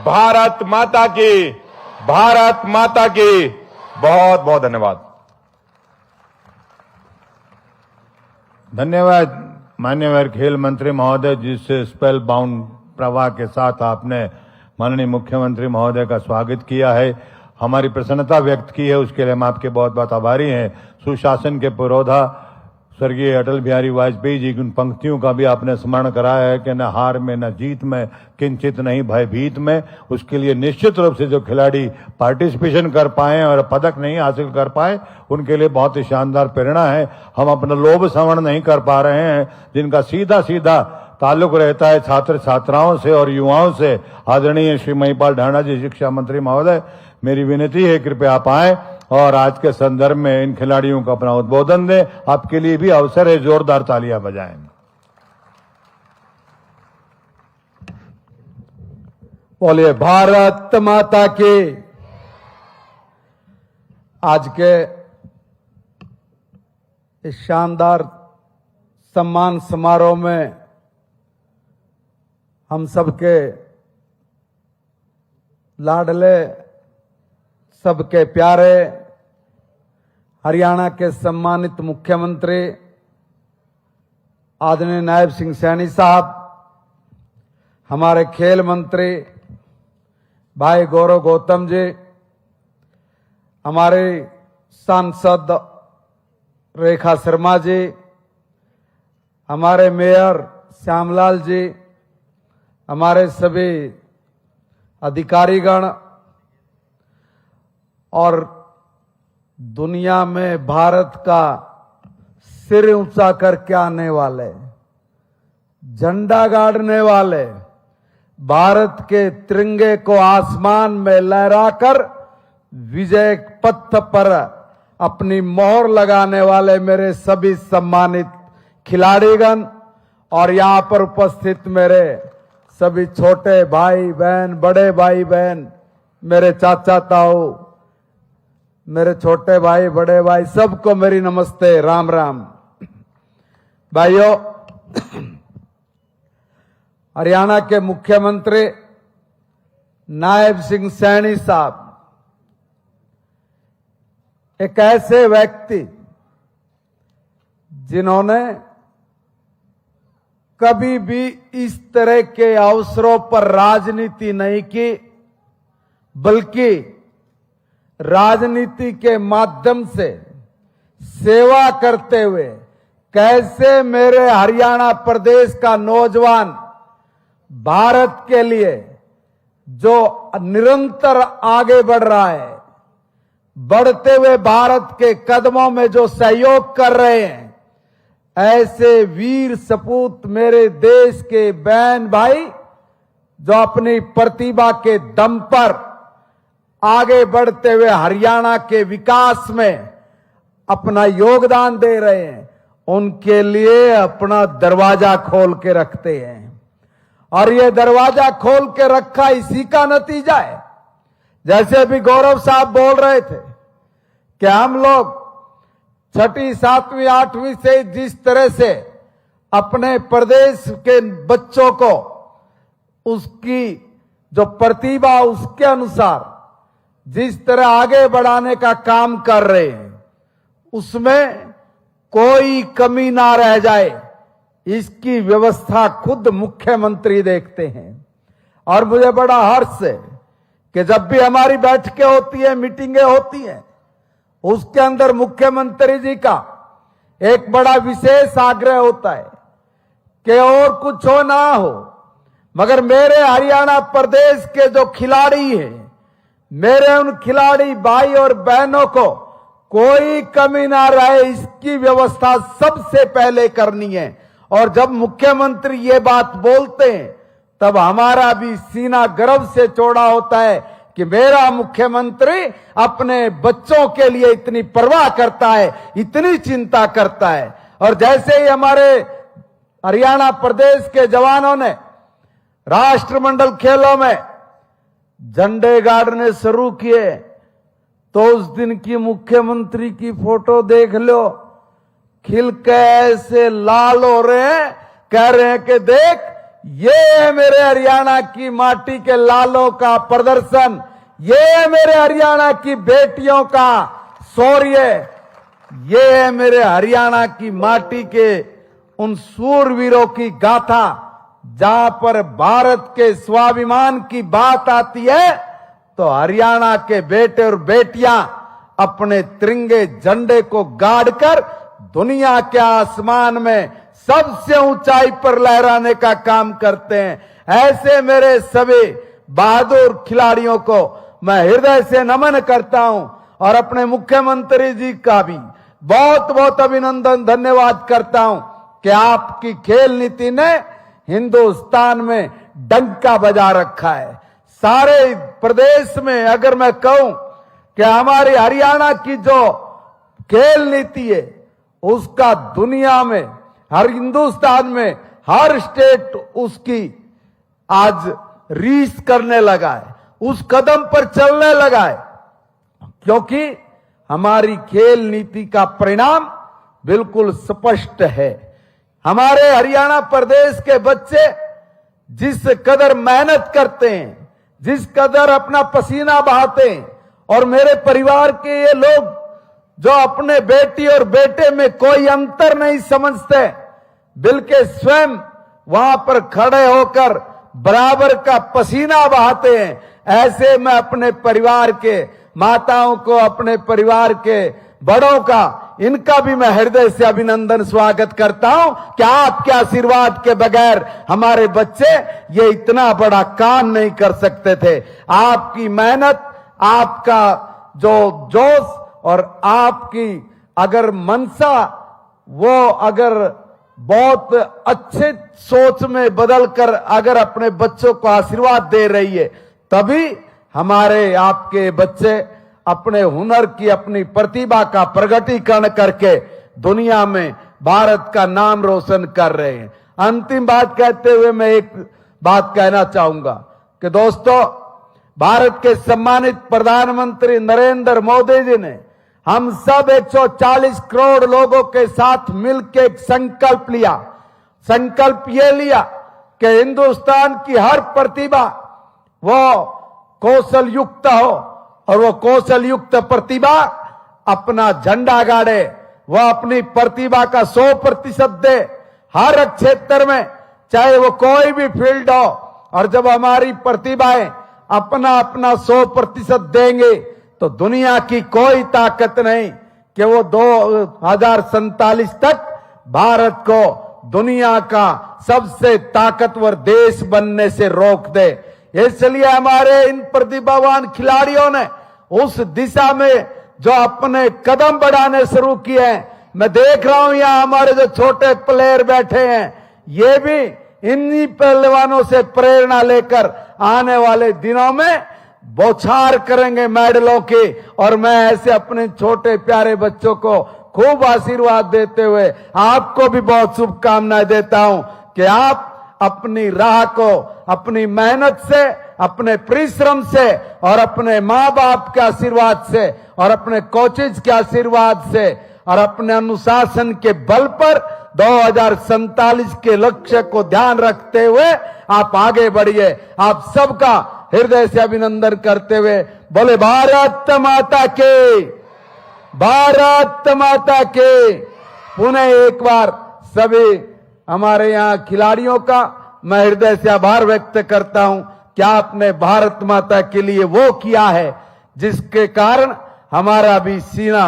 भारत माता की, भारत माता की। बहुत बहुत धन्यवाद। धन्यवाद मान्यवर खेल मंत्री महोदय, जिस स्पेल बाउंड प्रवाह के साथ आपने माननीय मुख्यमंत्री महोदय का स्वागत किया है, हमारी प्रसन्नता व्यक्त की है, उसके लिए हम आपके बहुत बहुत आभारी हैं। सुशासन के पुरोधा स्वर्गीय अटल बिहारी वाजपेयी जी की उन पंक्तियों का भी आपने स्मरण कराया है कि न हार में न जीत में, किंचित नहीं भयभीत में। उसके लिए निश्चित रूप से जो खिलाड़ी पार्टिसिपेशन कर पाए और पदक नहीं हासिल कर पाए, उनके लिए बहुत ही शानदार प्रेरणा है। हम अपना लोभ श्रवण नहीं कर पा रहे हैं, जिनका सीधा सीधा ताल्लुक रहता है छात्र छात्राओं से और युवाओं से। आदरणीय श्री महिपाल ढांडा जी शिक्षा मंत्री महोदय, मेरी विनती है कृपया आप आए और आज के संदर्भ में इन खिलाड़ियों को अपना उद्बोधन दें। आपके लिए भी अवसर है, जोरदार तालियां बजाएं। बोलिए भारत माता की। आज के इस शानदार सम्मान समारोह में हम सबके लाडले, सबके प्यारे हरियाणा के सम्मानित मुख्यमंत्री आदरणीय नायब सिंह सैनी साहब, हमारे खेल मंत्री भाई गौरव गौतम जी, हमारे सांसद रेखा शर्मा जी, हमारे मेयर श्यामलाल जी, हमारे सभी अधिकारीगण और दुनिया में भारत का सिर ऊंचा करके आने वाले, झंडा गाड़ने वाले, भारत के तिरंगे को आसमान में लहराकर विजय पथ पर अपनी मोहर लगाने वाले मेरे सभी सम्मानित खिलाड़ीगण और यहां पर उपस्थित मेरे सभी छोटे भाई बहन, बड़े भाई बहन, मेरे चाचा ताऊ, मेरे छोटे भाई, बड़े भाई, सबको मेरी नमस्ते, राम राम। भाइयों, हरियाणा के मुख्यमंत्री नायब सिंह सैनी साहब एक ऐसे व्यक्ति जिन्होंने कभी भी इस तरह के अवसरों पर राजनीति नहीं की, बल्कि राजनीति के माध्यम से सेवा करते हुए कैसे मेरे हरियाणा प्रदेश का नौजवान भारत के लिए जो निरंतर आगे बढ़ रहा है, बढ़ते हुए भारत के कदमों में जो सहयोग कर रहे हैं, ऐसे वीर सपूत मेरे देश के बहन भाई जो अपनी प्रतिभा के दम पर आगे बढ़ते हुए हरियाणा के विकास में अपना योगदान दे रहे हैं, उनके लिए अपना दरवाजा खोल के रखते हैं। और ये दरवाजा खोल के रखा इसी का नतीजा है। जैसे अभी गौरव साहब बोल रहे थे कि हम लोग 6वीं 7वीं 8वीं से जिस तरह से अपने प्रदेश के बच्चों को उसकी जो प्रतिभा उसके अनुसार जिस तरह आगे बढ़ाने का काम कर रहे हैं, उसमें कोई कमी ना रह जाए, इसकी व्यवस्था खुद मुख्यमंत्री देखते हैं। और मुझे बड़ा हर्ष है कि जब भी हमारी बैठकें होती है, मीटिंगें होती हैं, उसके अंदर मुख्यमंत्री जी का एक बड़ा विशेष आग्रह होता है कि और कुछ हो ना हो, मगर मेरे हरियाणा प्रदेश के जो खिलाड़ी हैं, मेरे उन खिलाड़ी भाई और बहनों को कोई कमी ना रहे, इसकी व्यवस्था सबसे पहले करनी है। और जब मुख्यमंत्री ये बात बोलते हैं तब हमारा भी सीना गर्व से चौड़ा होता है कि मेरा मुख्यमंत्री अपने बच्चों के लिए इतनी परवाह करता है, इतनी चिंता करता है। और जैसे ही हमारे हरियाणा प्रदेश के जवानों ने राष्ट्रमंडल खेलों में झंडे गाड़ने शुरू किए, तो उस दिन की मुख्यमंत्री की फोटो देख लो, खिल के ऐसे लाल हो रहे हैं, कह रहे हैं कि देख ये है मेरे हरियाणा की माटी के लालों का प्रदर्शन, ये है मेरे हरियाणा की बेटियों का शौर्य, ये है मेरे हरियाणा की माटी के उन सूरवीरों की गाथा। जहां पर भारत के स्वाभिमान की बात आती है तो हरियाणा के बेटे और बेटियां अपने तिरंगे झंडे को गाड़कर दुनिया के आसमान में सबसे ऊंचाई पर लहराने का काम करते हैं। ऐसे मेरे सभी बहादुर खिलाड़ियों को मैं हृदय से नमन करता हूं और अपने मुख्यमंत्री जी का भी बहुत बहुत अभिनंदन धन्यवाद करता हूं कि आपकी खेल नीति ने हिंदुस्तान में डंका बजा रखा है। सारे प्रदेश में अगर मैं कहूं कि हमारी हरियाणा की जो खेल नीति है उसका दुनिया में, हर हिंदुस्तान में हर स्टेट उसकी आज रीस करने लगा है, उस कदम पर चलने लगा है, क्योंकि हमारी खेल नीति का परिणाम बिल्कुल स्पष्ट है। हमारे हरियाणा प्रदेश के बच्चे जिस कदर मेहनत करते हैं, जिस कदर अपना पसीना बहाते हैं, और मेरे परिवार के ये लोग जो अपने बेटी और बेटे में कोई अंतर नहीं समझते, बल्कि स्वयं वहां पर खड़े होकर बराबर का पसीना बहाते हैं, ऐसे मैं अपने परिवार के माताओं को, अपने परिवार के बड़ों का, इनका भी मैं हृदय से अभिनंदन स्वागत करता हूं कि आपके आशीर्वाद के बगैर हमारे बच्चे ये इतना बड़ा काम नहीं कर सकते थे। आपकी मेहनत, आपका जो जोश और आपकी अगर मनसा वो अगर बहुत अच्छे सोच में बदलकर अगर अपने बच्चों को आशीर्वाद दे रही है, तभी हमारे आपके बच्चे अपने हुनर की, अपनी प्रतिभा का प्रगटीकरण करके दुनिया में भारत का नाम रोशन कर रहे हैं। अंतिम बात कहते हुए मैं एक बात कहना चाहूंगा कि दोस्तों, भारत के सम्मानित प्रधानमंत्री नरेंद्र मोदी जी ने हम सब 140 करोड़ लोगों के साथ मिलकर एक संकल्प लिया। संकल्प ये लिया कि हिंदुस्तान की हर प्रतिभा वो कौशल युक्त हो और वो कौशल युक्त प्रतिभा अपना झंडा गाड़े, वह अपनी प्रतिभा का 100% दे हर क्षेत्र में, चाहे वो कोई भी फील्ड हो। और जब हमारी प्रतिभाएं अपना अपना 100% देंगे तो दुनिया की कोई ताकत नहीं कि वो 2047 तक भारत को दुनिया का सबसे ताकतवर देश बनने से रोक दे। इसलिए हमारे इन प्रतिभावान खिलाड़ियों ने उस दिशा में जो अपने कदम बढ़ाने शुरू किए हैं, मैं देख रहा हूं यहां हमारे जो छोटे प्लेयर बैठे हैं, ये भी इन्हीं पहलवानों से प्रेरणा लेकर आने वाले दिनों में बौछार करेंगे मेडलों के। और मैं ऐसे अपने छोटे प्यारे बच्चों को खूब आशीर्वाद देते हुए आपको भी बहुत शुभकामनाएं देता हूं कि आप अपनी राह को अपनी मेहनत से, अपने परिश्रम से और अपने माँ बाप के आशीर्वाद से और अपने कोचेज के आशीर्वाद से और अपने अनुशासन के बल पर 2047 के लक्ष्य को ध्यान रखते हुए आप आगे बढ़िए। आप सबका हृदय से अभिनंदन करते हुए बोले भारत माता के, भारत माता के। पुनः एक बार सभी हमारे यहाँ खिलाड़ियों का मैं हृदय से आभार व्यक्त करता हूं कि आपने भारत माता के लिए वो किया है जिसके कारण हमारा भी सीना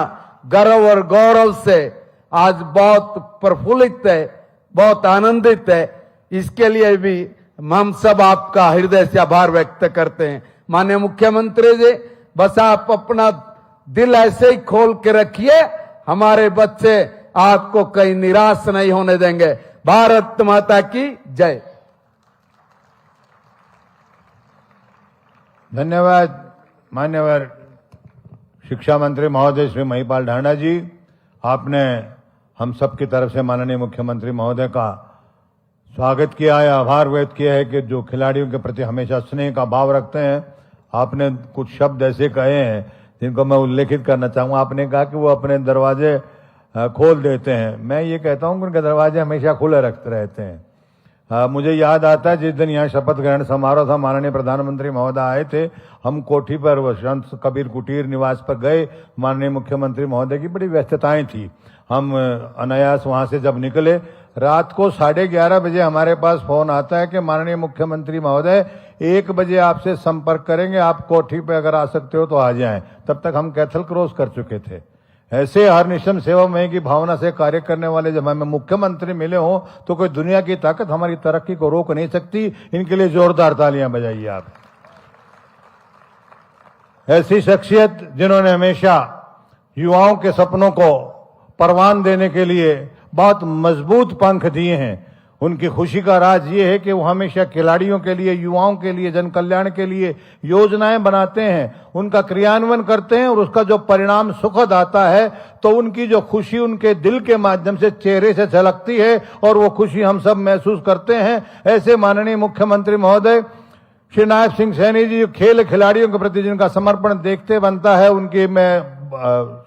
गर्व और गौरव से आज बहुत प्रफुल्लित है, बहुत आनंदित है। इसके लिए भी हम सब आपका हृदय से आभार व्यक्त करते हैं। माननीय मुख्यमंत्री जी, बस आप अपना दिल ऐसे ही खोल के रखिए, हमारे बच्चे आपको कहीं निराश नहीं होने देंगे। भारत माता की जय। धन्यवाद मान्यवर शिक्षा मंत्री महोदय श्री महिपाल ढांडा जी। आपने हम सब की तरफ से माननीय मुख्यमंत्री महोदय का स्वागत किया है, आभार व्यक्त किया है कि जो खिलाड़ियों के प्रति हमेशा स्नेह का भाव रखते हैं। आपने कुछ शब्द ऐसे कहे हैं जिनको मैं उल्लेखित करना चाहूंगा। आपने कहा कि वो अपने दरवाजे खोल देते हैं। मैं ये कहता हूं कि उनके दरवाजे हमेशा खुले रखते रहते हैं। मुझे याद आता है जिस दिन यहाँ शपथ ग्रहण समारोह था, माननीय प्रधानमंत्री महोदय आए थे, हम कोठी पर संत कबीर कुटीर निवास पर गए। माननीय मुख्यमंत्री महोदय की बड़ी व्यस्तताएं थी। हम अनायास वहां से जब निकले, रात को 11:30 बजे हमारे पास फोन आता है कि माननीय मुख्यमंत्री महोदय 1 बजे आपसे संपर्क करेंगे, आप कोठी पे अगर आ सकते हो तो आ जाएं। तब तक हम कैथल क्रॉस कर चुके थे। ऐसे हरनिशम सेवा में की भावना से कार्य करने वाले जब हमें मुख्यमंत्री मिले हो तो कोई दुनिया की ताकत हमारी तरक्की को रोक नहीं सकती। इनके लिए जोरदार तालियां बजाइए आप। ऐसी शख्सियत जिन्होंने हमेशा युवाओं के सपनों को परवान देने के लिए बहुत मजबूत पंख दिए हैं, उनकी खुशी का राज ये है कि वो हमेशा खिलाड़ियों के लिए, युवाओं के लिए, जन कल्याण के लिए योजनाएं बनाते हैं, उनका क्रियान्वयन करते हैं और उसका जो परिणाम सुखद आता है तो उनकी जो खुशी उनके दिल के माध्यम से चेहरे से झलकती है और वो खुशी हम सब महसूस करते हैं। ऐसे माननीय मुख्यमंत्री महोदय श्री नायब सिंह सैनी जी, खेल खिलाड़ियों के प्रति जिनका समर्पण देखते बनता है, उनकी मैं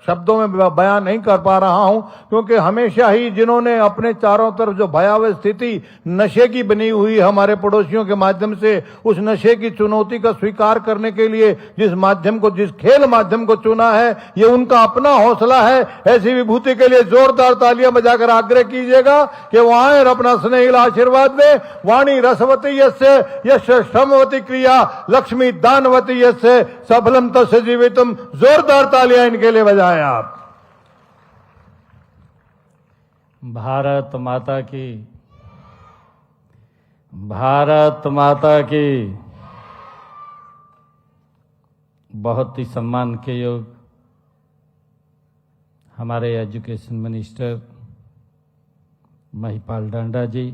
शब्दों में बयान नहीं कर पा रहा हूं, क्योंकि हमेशा ही जिन्होंने अपने चारों तरफ जो भयावह स्थिति नशे की बनी हुई हमारे पड़ोसियों के माध्यम से उस नशे की चुनौती का स्वीकार करने के लिए जिस माध्यम को, जिस खेल माध्यम को चुना है, ये उनका अपना हौसला है। ऐसी विभूति के लिए जोरदार तालियां बजाकर आग्रह कीजिएगा कि वो आए और अपना स्नेहिल आशीर्वाद दे। वाणी रसवती यस्य यश श्रमवती क्रिया लक्ष्मी दानवती यस्य सफलम तस्य जीवितम। जोरदार तालियां इनके लिए बजाएं आप। भारत माता की, भारत माता की। बहुत ही सम्मान के योग हमारे एजुकेशन मिनिस्टर महिपाल ढांडा जी,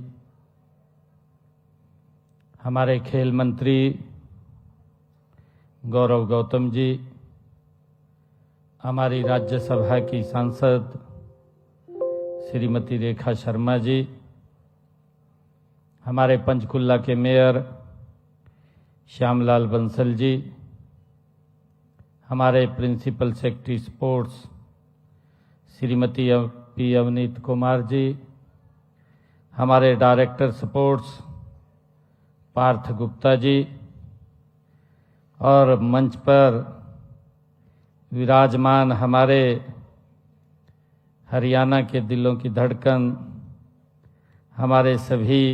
हमारे खेल मंत्री गौरव गौतम जी, हमारी राज्यसभा की सांसद श्रीमती रेखा शर्मा जी, हमारे पंचकुला के मेयर श्यामलाल बंसल जी, हमारे principal secretary sports Shrimati P Avneet Kumar ji, हमारे डायरेक्टर स्पोर्ट्स पार्थ गुप्ता जी और मंच पर विराजमान हमारे हरियाणा के दिलों की धड़कन, हमारे सभी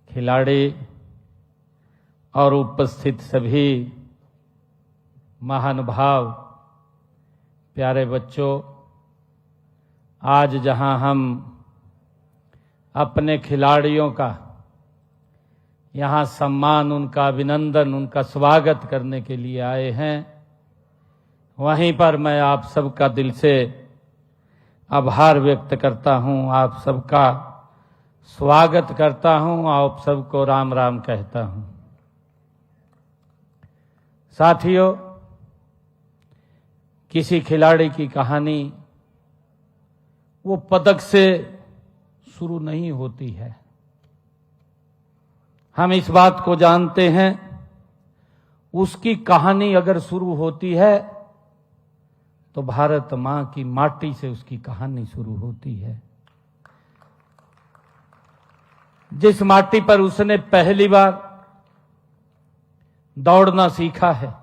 खिलाड़ी और उपस्थित सभी महानुभाव, प्यारे बच्चों, आज जहां हम अपने खिलाड़ियों का यहाँ सम्मान, उनका अभिनंदन, उनका स्वागत करने के लिए आए हैं, वहीं पर मैं आप सबका दिल से आभार व्यक्त करता हूं, आप सबका स्वागत करता हूं, आप सबको राम राम कहता हूं। साथियों, किसी खिलाड़ी की कहानी वो पदक से शुरू नहीं होती है। हम इस बात को जानते हैं, उसकी कहानी अगर शुरू होती है तो भारत मां की माटी से उसकी कहानी शुरू होती है। जिस माटी पर उसने पहली बार दौड़ना सीखा है,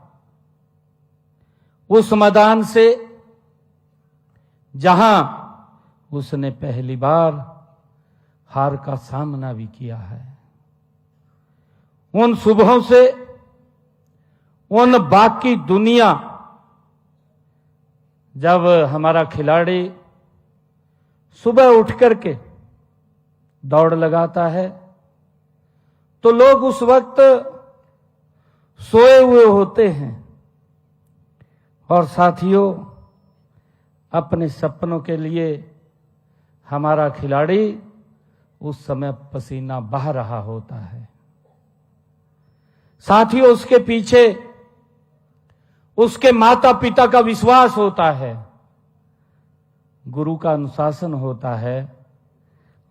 उस मैदान से जहां उसने पहली बार हार का सामना भी किया है, उन सुबहों से उन बाकी दुनिया, जब हमारा खिलाड़ी सुबह उठ करके दौड़ लगाता है तो लोग उस वक्त सोए हुए होते हैं। और साथियों, अपने सपनों के लिए हमारा खिलाड़ी उस समय पसीना बहा रहा होता है। साथियों, उसके पीछे उसके माता पिता का विश्वास होता है, गुरु का अनुशासन होता है,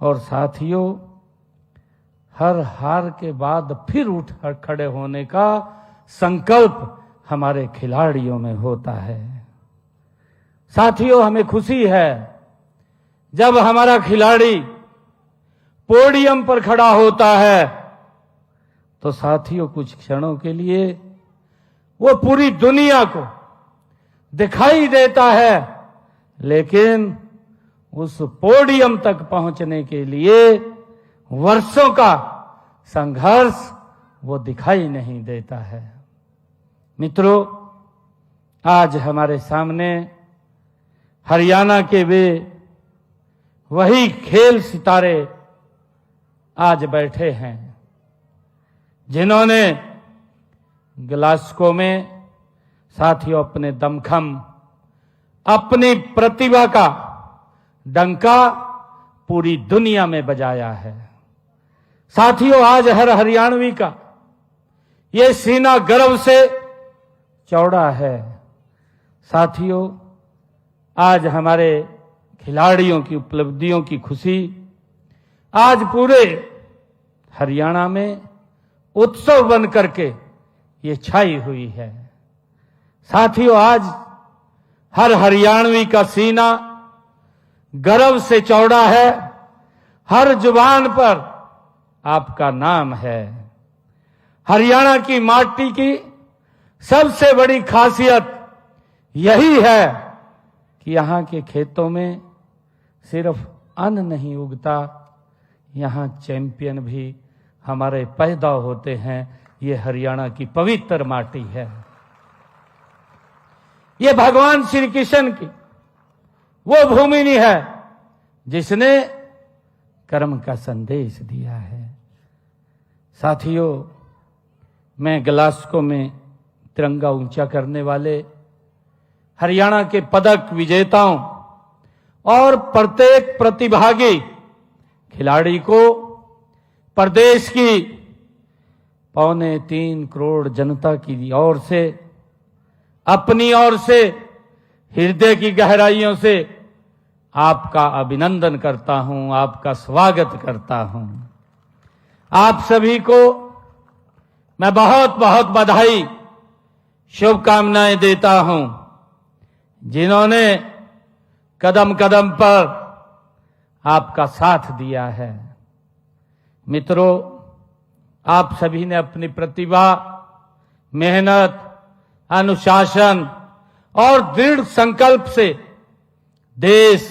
और साथियों, हर हार के बाद फिर उठ खड़े होने का संकल्प हमारे खिलाड़ियों में होता है। साथियों, हमें खुशी है जब हमारा खिलाड़ी पोडियम पर खड़ा होता है तो साथियों, कुछ क्षणों के लिए वो पूरी दुनिया को दिखाई देता है, लेकिन उस पोडियम तक पहुंचने के लिए वर्षों का संघर्ष वो दिखाई नहीं देता है। मित्रों, आज हमारे सामने हरियाणा के वे वही खेल सितारे आज बैठे हैं जिन्होंने ग्लासगो में साथियों अपने दमखम, अपनी प्रतिभा का डंका पूरी दुनिया में बजाया है। साथियों, आज हर हरियाणवी का ये सीना गर्व से चौड़ा है। साथियों, आज हमारे खिलाड़ियों की उपलब्धियों की खुशी आज पूरे हरियाणा में उत्सव बन करके ये छाई हुई है। साथियों, आज हर हरियाणवी का सीना गर्व से चौड़ा है, हर जुबान पर आपका नाम है। हरियाणा की माटी की सबसे बड़ी खासियत यही है कि यहां के खेतों में सिर्फ अन्न नहीं उगता, यहां चैंपियन भी हमारे पैदा होते हैं। ये हरियाणा की पवित्र माटी है। ये भगवान श्री कृष्ण की वो भूमि नहीं है जिसने कर्म का संदेश दिया है। साथियों, मैं ग्लासगो में तिरंगा ऊंचा करने वाले हरियाणा के पदक विजेताओं और प्रत्येक प्रतिभागी खिलाड़ी को प्रदेश की 3.25 करोड़ जनता की ओर से, अपनी ओर से, हृदय की गहराइयों से आपका अभिनंदन करता हूं, आपका स्वागत करता हूं। आप सभी को मैं बहुत बहुत बधाई, शुभकामनाएं देता हूं, जिन्होंने कदम कदम पर आपका साथ दिया है। मित्रों, आप सभी ने अपनी प्रतिभा, मेहनत, अनुशासन और दृढ़ संकल्प से देश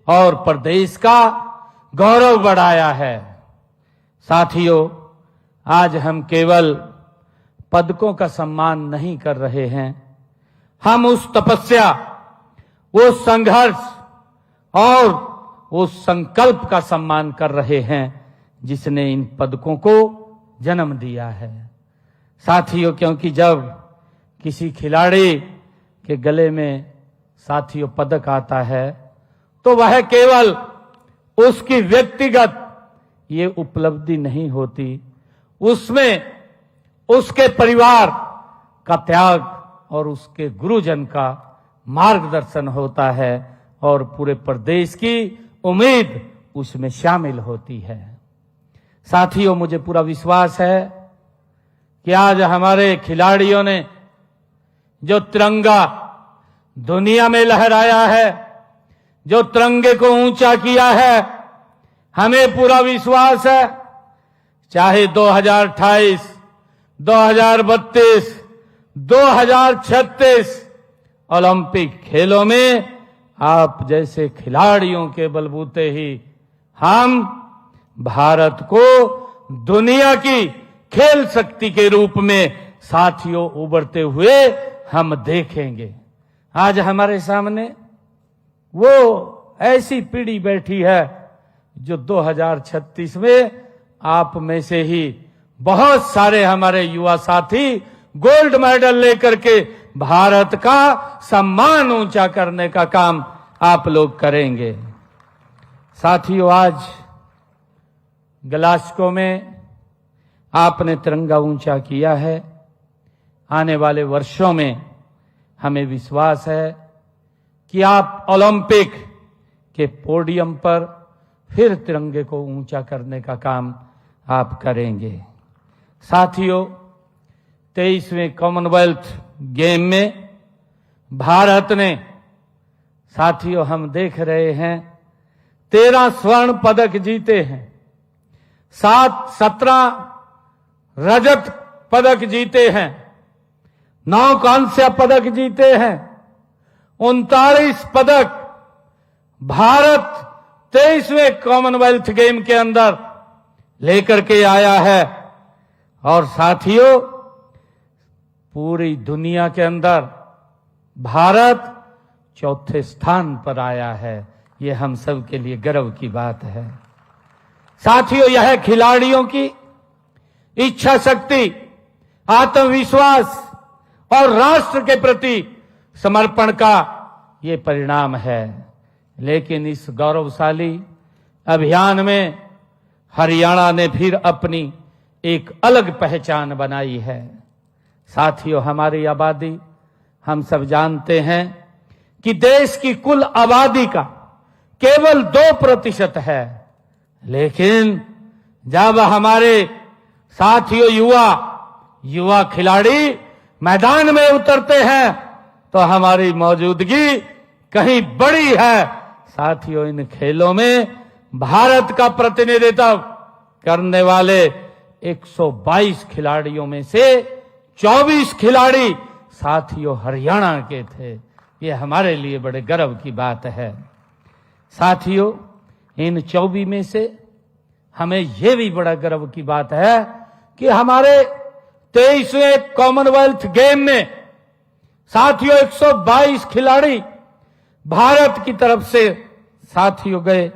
और प्रदेश का गौरव बढ़ाया है। साथियों, आज हम केवल पदकों का सम्मान नहीं कर रहे हैं, हम उस तपस्या, वो संघर्ष और उस संकल्प का सम्मान कर रहे हैं जिसने इन पदकों को जन्म दिया है। साथियों, क्योंकि जब किसी खिलाड़ी के गले में साथियों पदक आता है तो वह केवल उसकी व्यक्तिगत ये उपलब्धि नहीं होती, उसमें उसके परिवार का त्याग और उसके गुरुजन का मार्गदर्शन होता है और पूरे प्रदेश की उम्मीद उसमें शामिल होती है। साथियों, मुझे पूरा विश्वास है कि आज हमारे खिलाड़ियों ने जो तिरंगा दुनिया में लहराया है, जो तिरंगे को ऊंचा किया है, हमें पूरा विश्वास है चाहे 2028, 2032, 2036 ओलंपिक खेलों में आप जैसे खिलाड़ियों के बलबूते ही हम भारत को दुनिया की खेल शक्ति के रूप में साथियों उभरते हुए हम देखेंगे। आज हमारे सामने वो ऐसी पीढ़ी बैठी है जो 2036 में आप में से ही बहुत सारे हमारे युवा साथी गोल्ड मेडल लेकर के भारत का सम्मान ऊंचा करने का काम आप लोग करेंगे। साथियों, आज ग्लासगो में आपने तिरंगा ऊंचा किया है। आने वाले वर्षों में हमें विश्वास है कि आप ओलंपिक के पोडियम पर फिर तिरंगे को ऊंचा करने का काम आप करेंगे। साथियों, 23वें कॉमनवेल्थ गेम में भारत ने, साथियों हम देख रहे हैं, 13 स्वर्ण पदक जीते हैं, 17 रजत पदक जीते हैं, 9 कांस्य पदक जीते हैं, 39 पदक भारत 23वें कॉमनवेल्थ गेम के अंदर लेकर के आया है। और साथियों, पूरी दुनिया के अंदर भारत 4थे स्थान पर आया है। ये हम सब के लिए गर्व की बात है। साथियों, यह खिलाड़ियों की इच्छा शक्ति, आत्मविश्वास और राष्ट्र के प्रति समर्पण का ये परिणाम है। लेकिन इस गौरवशाली अभियान में हरियाणा ने फिर अपनी एक अलग पहचान बनाई है। साथियों, हमारी आबादी, हम सब जानते हैं कि देश की कुल आबादी का केवल 2% है। लेकिन जब हमारे साथियों युवा खिलाड़ी मैदान में उतरते हैं तो हमारी मौजूदगी कहीं बड़ी है। साथियों, इन खेलों में भारत का प्रतिनिधित्व करने वाले 122 खिलाड़ियों में से 24 खिलाड़ी साथियों हरियाणा के थे। ये हमारे लिए बड़े गर्व की बात है। साथियों, इन 24 में से हमें यह भी बड़ा गर्व की बात है कि हमारे 23वें कॉमनवेल्थ गेम में साथियों 122 खिलाड़ी भारत की तरफ से साथियों गए,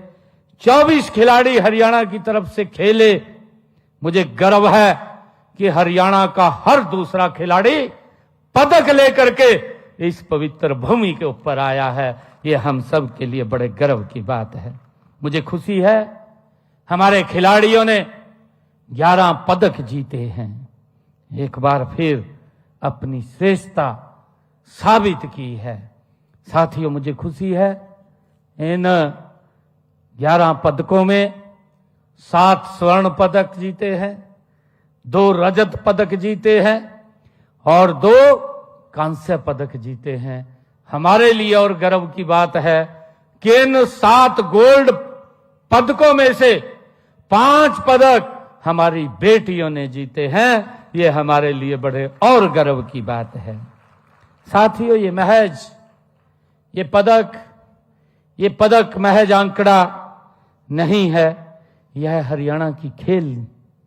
24 खिलाड़ी हरियाणा की तरफ से खेले। मुझे गर्व है कि हरियाणा का हर दूसरा खिलाड़ी पदक लेकर के इस पवित्र भूमि के ऊपर आया है। ये हम सब के लिए बड़े गर्व की बात है। मुझे खुशी है हमारे खिलाड़ियों ने 11 पदक जीते हैं। एक बार फिर अपनी श्रेष्ठता साबित की है। साथियों, मुझे खुशी है इन 11 पदकों में 7 स्वर्ण पदक जीते हैं, 2 रजत पदक जीते हैं और 2 कांस्य पदक जीते हैं। हमारे लिए और गर्व की बात है कि इन 7 गोल्ड पदकों में से 5 पदक हमारी बेटियों ने जीते हैं। ये हमारे लिए बड़े और गर्व की बात है। साथियों, ये पदक महज आंकड़ा नहीं है, यह हरियाणा की खेल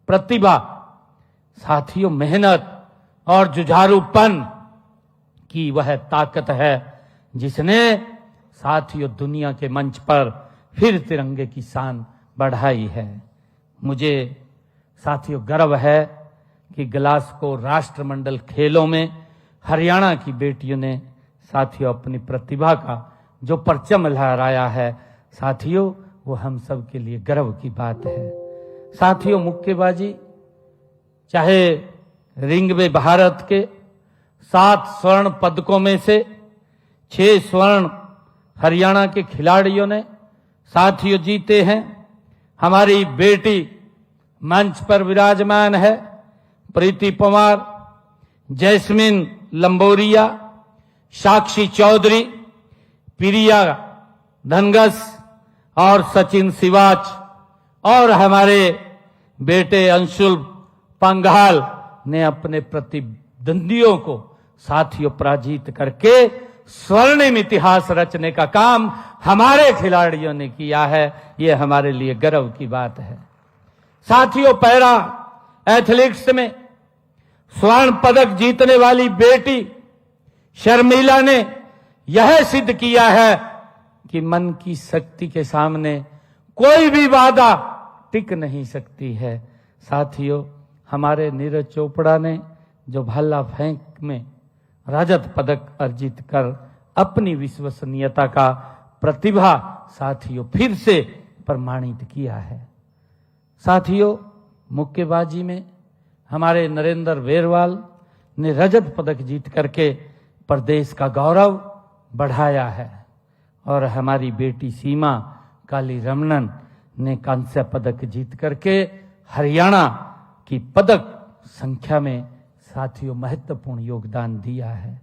प्रतिभा, साथियों मेहनत और जुझारूपन की वह ताकत है जिसने साथियों दुनिया के मंच पर फिर तिरंगे की शान बढ़ाई है। मुझे साथियों गर्व है कि ग्लासगो राष्ट्रमंडल खेलों में हरियाणा की बेटियों ने साथियों अपनी प्रतिभा का जो परचम लहराया है, साथियों वो हम सब के लिए गर्व की बात है। साथियों, मुक्केबाजी चाहे रिंग में भारत के 7 स्वर्ण पदकों में से 6 स्वर्ण हरियाणा के खिलाड़ियों ने साथियों जीते हैं। हमारी बेटी मंच पर विराजमान है, प्रीति पवार, जैस्मिन लंबोरिया, साक्षी चौधरी, प्रिया धनगस और सचिन सिवाच, और हमारे बेटे अंशुल पंघाल ने अपने प्रतिद्वंदियों को साथियों पराजित करके स्वर्णिम इतिहास रचने का काम हमारे खिलाड़ियों ने किया है। ये हमारे लिए गर्व की बात है। साथियों, पैरा एथलेटिक्स में स्वर्ण पदक जीतने वाली बेटी शर्मिला ने यह सिद्ध किया है कि मन की शक्ति के सामने कोई भी बाधा टिक नहीं सकती है। साथियों, हमारे नीरज चोपड़ा ने जो भाला फेंक में रजत पदक अर्जित कर अपनी विश्वसनीयता का प्रतिभा साथियों फिर से प्रमाणित किया है। साथियों, मुक्केबाजी में हमारे नरेंद्र बेरवाल ने रजत पदक जीत करके प्रदेश का गौरव बढ़ाया है, और हमारी बेटी सीमा काली रमणन ने कांस्य पदक जीत करके हरियाणा की पदक संख्या में साथियों महत्वपूर्ण योगदान दिया है।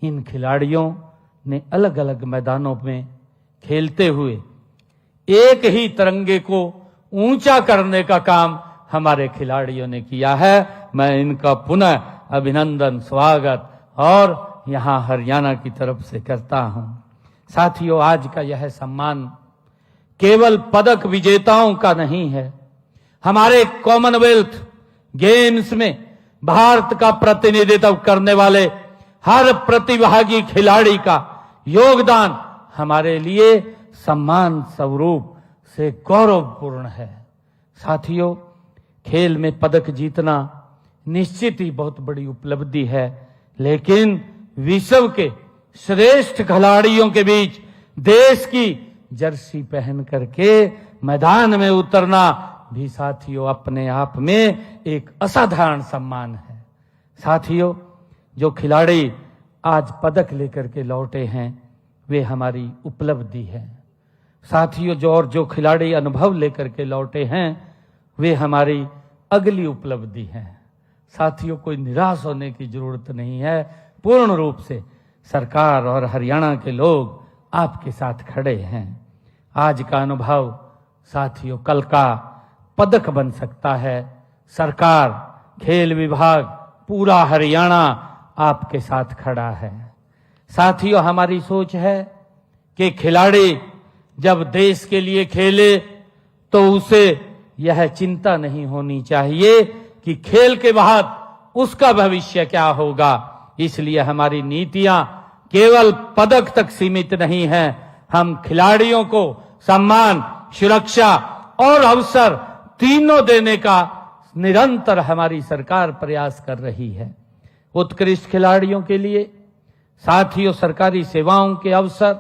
इन खिलाड़ियों ने अलग अलग मैदानों में खेलते हुए एक ही तिरंगे को ऊंचा करने का काम हमारे खिलाड़ियों ने किया है। मैं इनका पुनः अभिनंदन, स्वागत और यहां हरियाणा की तरफ से करता हूं। साथियों, आज का यह सम्मान केवल पदक विजेताओं का नहीं है। हमारे कॉमनवेल्थ गेम्स में भारत का प्रतिनिधित्व करने वाले हर प्रतिभागी खिलाड़ी का योगदान हमारे लिए सम्मान स्वरूप से गौरवपूर्ण है। साथियों, खेल में पदक जीतना निश्चित ही बहुत बड़ी उपलब्धि है, लेकिन विश्व के श्रेष्ठ खिलाड़ियों के बीच देश की जर्सी पहन करके मैदान में उतरना भी साथियों अपने आप में एक असाधारण सम्मान है। साथियों, जो खिलाड़ी आज पदक लेकर के लौटे हैं वे हमारी उपलब्धि है। साथियों, जो खिलाड़ी अनुभव लेकर के लौटे हैं वे हमारी अगली उपलब्धि है। साथियों, कोई निराश होने की जरूरत नहीं है। पूर्ण रूप से सरकार और हरियाणा के लोग आपके साथ खड़े हैं। आज का अनुभव साथियों कल का पदक बन सकता है। सरकार, खेल विभाग, पूरा हरियाणा आपके साथ खड़ा है। साथियों, हमारी सोच है कि खिलाड़ी जब देश के लिए खेले तो उसे यह चिंता नहीं होनी चाहिए कि खेल के बाद उसका भविष्य क्या होगा। इसलिए हमारी नीतियां केवल पदक तक सीमित नहीं है। हम खिलाड़ियों को सम्मान, सुरक्षा और अवसर तीनों देने का निरंतर हमारी सरकार प्रयास कर रही है। उत्कृष्ट खिलाड़ियों के लिए साथियों सरकारी सेवाओं के अवसर,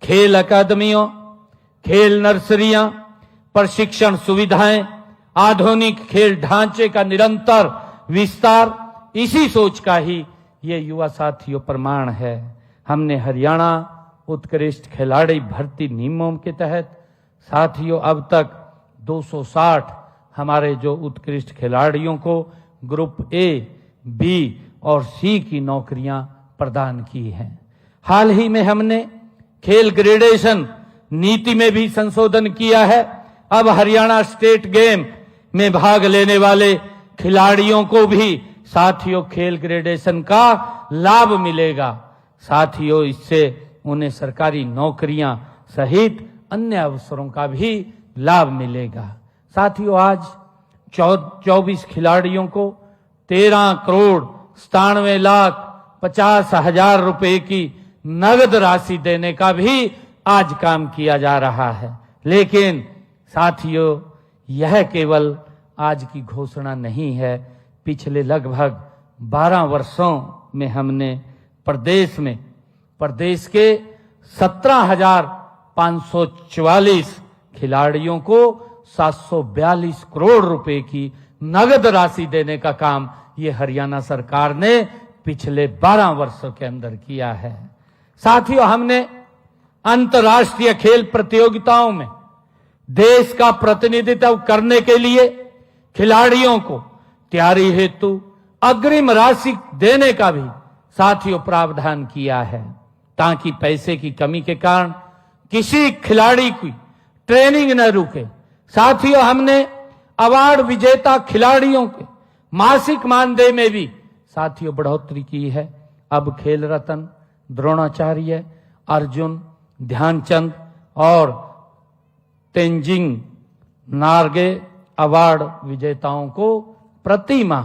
खेल अकादमियों, खेल नर्सरियां, प्रशिक्षण सुविधाएं, आधुनिक खेल ढांचे का निरंतर विस्तार, इसी सोच का ही ये युवा साथियों प्रमाण है। हमने हरियाणा उत्कृष्ट खिलाड़ी भर्ती नियमों के तहत साथियों अब तक 260 हमारे जो उत्कृष्ट खिलाड़ियों को ग्रुप ए, बी और सी की नौकरियां प्रदान की हैं। हाल ही में हमने खेल ग्रेडेशन नीति में भी संशोधन किया है। अब हरियाणा स्टेट गेम में भाग लेने वाले खिलाड़ियों को भी साथियों खेल ग्रेडेशन का लाभ मिलेगा। साथियों, इससे उन्हें सरकारी नौकरियां सहित अन्य अवसरों का भी लाभ मिलेगा। साथियों, आज 24 खिलाड़ियों को 13,97,50,000 रुपए की नगद राशि देने का भी आज काम किया जा रहा है। लेकिन साथियों, यह केवल आज की घोषणा नहीं है। पिछले लगभग 12 वर्षों में हमने प्रदेश के 17,544 खिलाड़ियों को 742 करोड़ रुपए की नगद राशि देने का काम ये हरियाणा सरकार ने पिछले 12 वर्षों के अंदर किया है। साथियों, हमने अंतर्राष्ट्रीय खेल प्रतियोगिताओं में देश का प्रतिनिधित्व करने के लिए खिलाड़ियों को तैयारी हेतु अग्रिम राशि देने का भी साथियों प्रावधान किया है, ताकि पैसे की कमी के कारण किसी खिलाड़ी की ट्रेनिंग न रुके। साथियों, हमने अवार्ड विजेता खिलाड़ियों के मासिक मानदेय में भी साथियों बढ़ोतरी की है। अब खेल रत्न, द्रोणाचार्य, अर्जुन, ध्यानचंद और तेंजिंग नार्गे अवार्ड विजेताओं को प्रति माह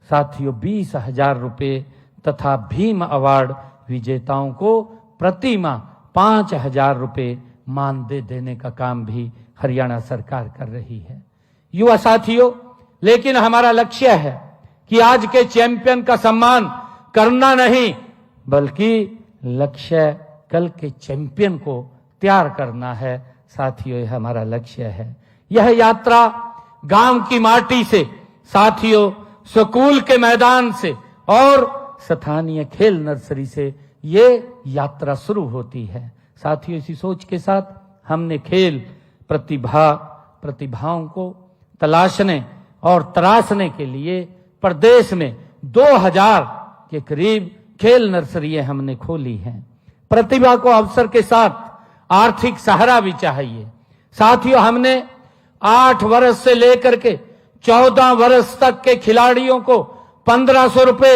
साथियों 20,000 रुपये तथा भीम अवार्ड विजेताओं को प्रति माह 5,000 रुपये मानदेय देने का काम भी हरियाणा सरकार कर रही है। युवा साथियों, लेकिन हमारा लक्ष्य है कि आज के चैंपियन का सम्मान करना नहीं, बल्कि लक्ष्य कल के चैंपियन को तैयार करना है। साथियों, यह हमारा लक्ष्य है। यह यात्रा गांव की माटी से साथियों, स्कूल के मैदान से और स्थानीय खेल नर्सरी से ये यात्रा शुरू होती है। साथियों, इसी सोच के साथ हमने खेल प्रतिभाओं को तलाशने और तराशने के लिए प्रदेश में 2000 के करीब खेल नर्सरियां हमने खोली हैं। प्रतिभा को अवसर के साथ आर्थिक सहारा भी चाहिए। साथियों, हमने 8 वर्ष से लेकर के 14 वर्ष तक के खिलाड़ियों को 1500 रुपए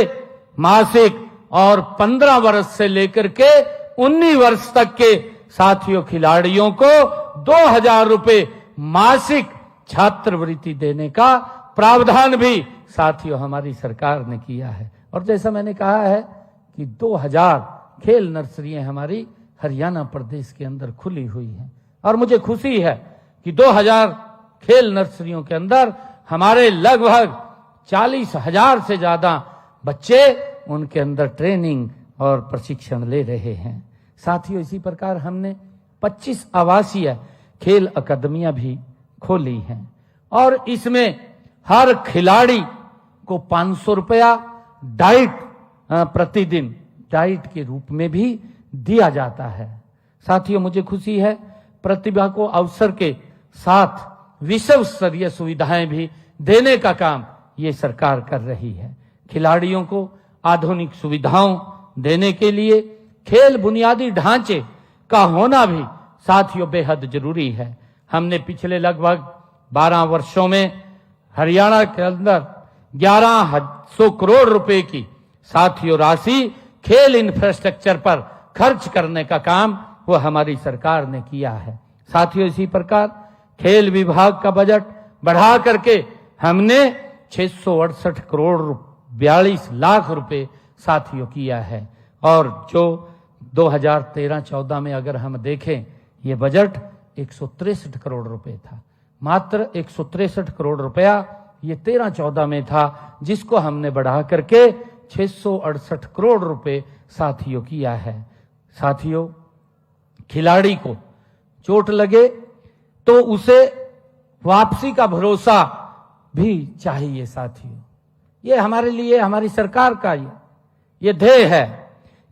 मासिक और 15 वर्ष से लेकर के 19 वर्ष तक के साथियों खिलाड़ियों को 2000 रुपए मासिक छात्रवृत्ति देने का प्रावधान भी साथियों हमारी सरकार ने किया है। और जैसा मैंने कहा है कि 2000 खेल नर्सरियां हमारी हरियाणा प्रदेश के अंदर खुली हुई हैं, और मुझे खुशी है कि 2000 खेल नर्सरियों के अंदर हमारे लगभग 40,000 से ज्यादा बच्चे उनके अंदर ट्रेनिंग और प्रशिक्षण ले रहे हैं। साथियों, इसी प्रकार हमने 25 आवासीय खेल अकादमियां भी खोली हैं, और इसमें हर खिलाड़ी को 500 रुपया डाइट प्रतिदिन डाइट के रूप में भी दिया जाता है। साथियों, मुझे खुशी है प्रतिभा को अवसर के साथ विश्व स्तरीय सुविधाएं भी देने का काम ये सरकार कर रही है। खिलाड़ियों को आधुनिक सुविधाओं देने के लिए खेल बुनियादी ढांचे का होना भी साथियों बेहद जरूरी है। हमने पिछले लगभग 12 वर्षों में हरियाणा के अंदर 1100 करोड़ रुपए की साथियों राशि खेल इंफ्रास्ट्रक्चर पर खर्च करने का काम वो हमारी सरकार ने किया है। साथियों, इसी प्रकार खेल विभाग का बजट बढ़ा करके हमने 668 करोड़ 42 लाख रुपए साथियों किया है, और जो 2013-14 में अगर हम देखें ये बजट 163 करोड़ रुपए था। मात्र 163 करोड़ रुपया ये 13-14 में था, जिसको हमने बढ़ा करके 668 करोड़ रुपए साथियों किया है। साथियों, खिलाड़ी को चोट लगे तो उसे वापसी का भरोसा भी चाहिए। साथियों, ये हमारे लिए हमारी सरकार का ये ध्येय है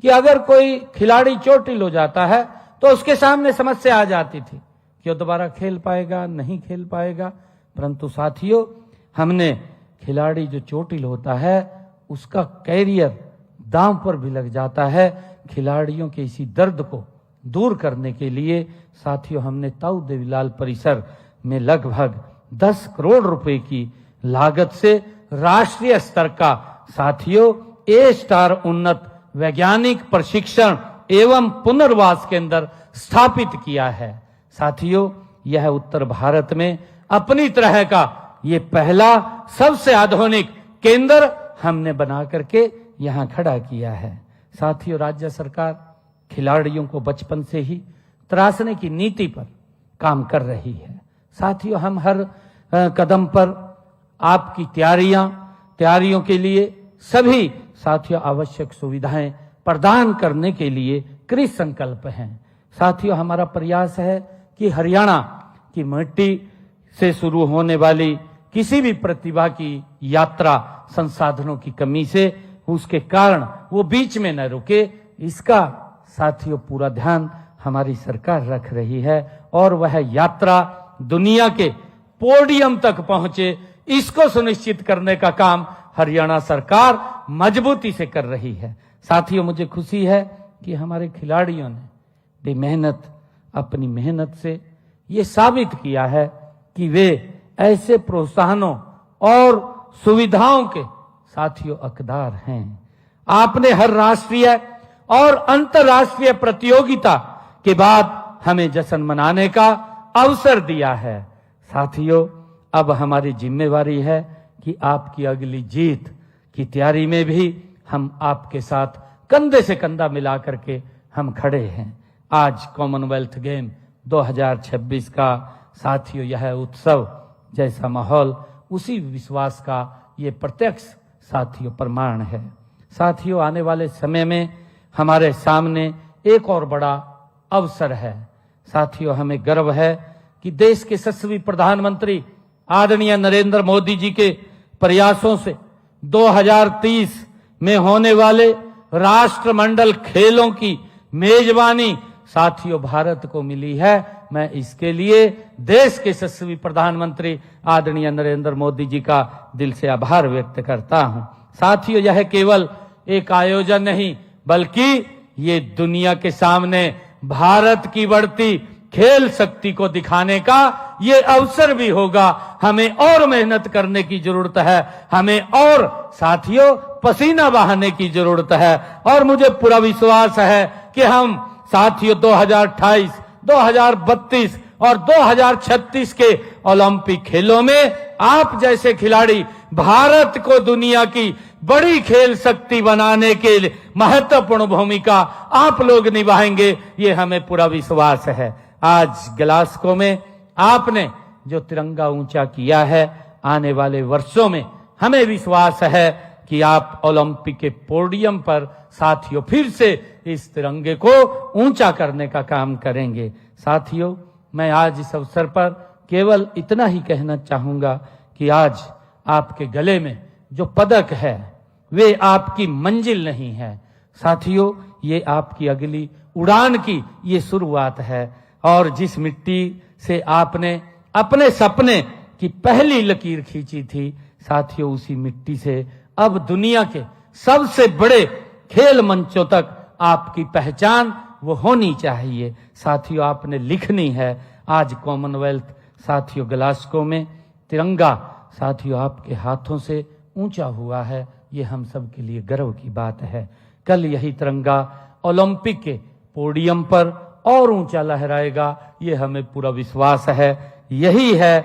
कि अगर कोई खिलाड़ी चोटिल हो जाता है तो उसके सामने समस्या आ जाती थी कि वो दोबारा खेल पाएगा नहीं खेल पाएगा, परंतु साथियों हमने खिलाड़ी जो चोटिल होता है उसका कैरियर दांव पर भी लग जाता है। खिलाड़ियों के इसी दर्द को दूर करने के लिए साथियों हमने ताऊ देवीलाल परिसर में लगभग 10 करोड़ रुपए की लागत से राष्ट्रीय स्तर का साथियों A-स्टार उन्नत वैज्ञानिक प्रशिक्षण एवं पुनर्वास केंद्र स्थापित किया है। साथियों, यह उत्तर भारत में अपनी तरह का ये पहला सबसे आधुनिक केंद्र हमने बना करके यहां खड़ा किया है। साथियों, राज्य सरकार खिलाड़ियों को बचपन से ही तराशने की नीति पर काम कर रही है। साथियों, हम हर कदम पर आपकी तैयारियों के लिए सभी साथियों आवश्यक सुविधाएं प्रदान करने के लिए कृत संकल्प हैं। साथियों, हमारा प्रयास है कि हरियाणा की मिट्टी से शुरू होने वाली किसी भी प्रतिभा की यात्रा संसाधनों की कमी से उसके कारण वो बीच में न रुके, इसका साथियों पूरा ध्यान हमारी सरकार रख रही है और वह यात्रा दुनिया के पोडियम तक पहुंचे, इसको सुनिश्चित करने का काम हरियाणा सरकार मजबूती से कर रही है। साथियों, मुझे खुशी है कि हमारे खिलाड़ियों ने भी अपनी मेहनत से ये साबित किया है कि वे ऐसे प्रोत्साहनों और सुविधाओं के साथियों हकदार हैं। आपने हर राष्ट्रीय और अंतर्राष्ट्रीय प्रतियोगिता के बाद हमें जश्न मनाने का अवसर दिया है। साथियों, अब हमारी जिम्मेवारी है कि आपकी अगली जीत की तैयारी में भी हम आपके साथ कंधे से कंधा मिला करके हम खड़े हैं। आज कॉमनवेल्थ गेम 2026 का साथियों यह उत्सव जैसा माहौल, उसी विश्वास का ये प्रत्यक्ष साथियों प्रमाण है। साथियों, आने वाले समय में हमारे सामने एक और बड़ा अवसर है। साथियों, हमें गर्व है कि देश के यशस्वी प्रधानमंत्री आदरणीय नरेंद्र मोदी जी के प्रयासों से 2030 में होने वाले राष्ट्रमंडल खेलों की मेजबानी साथियों भारत को मिली है। मैं इसके लिए देश के यशस्वी प्रधानमंत्री आदरणीय नरेंद्र मोदी जी का दिल से आभार व्यक्त करता हूं। साथियों, यह केवल एक आयोजन नहीं, बल्कि ये दुनिया के सामने भारत की बढ़ती खेल शक्ति को दिखाने का ये अवसर भी होगा। हमें और मेहनत करने की जरूरत है, हमें और साथियों पसीना बहाने की जरूरत है और मुझे पूरा विश्वास है कि हम साथियों 2028, 2032 और 2036 के ओलंपिक खेलों में आप जैसे खिलाड़ी भारत को दुनिया की बड़ी खेल शक्ति बनाने के लिए महत्वपूर्ण भूमिका आप लोग निभाएंगे, ये हमें पूरा विश्वास है। आज ग्लासगो में आपने जो तिरंगा ऊंचा किया है, आने वाले वर्षों में हमें विश्वास है कि आप ओलंपिक के पोडियम पर साथियों फिर से इस तिरंगे को ऊंचा करने का काम करेंगे। साथियों, मैं आज इस अवसर पर केवल इतना ही कहना चाहूंगा कि आज आपके गले में जो पदक है वे आपकी मंजिल नहीं है। साथियों, ये आपकी अगली उड़ान की ये शुरुआत है और जिस मिट्टी से आपने अपने सपने की पहली लकीर खींची थी, साथियों उसी मिट्टी से अब दुनिया के सबसे बड़े खेल मंचों तक आपकी पहचान वो होनी चाहिए। साथियों, आपने लिखनी है। आज कॉमनवेल्थ साथियों ग्लासगो में तिरंगा साथियों आपके हाथों से ऊंचा हुआ है, ये हम सब के लिए गर्व की बात है। कल यही तिरंगा ओलंपिक के पोडियम पर और ऊंचा लहराएगा, ये हमें पूरा विश्वास है। यही है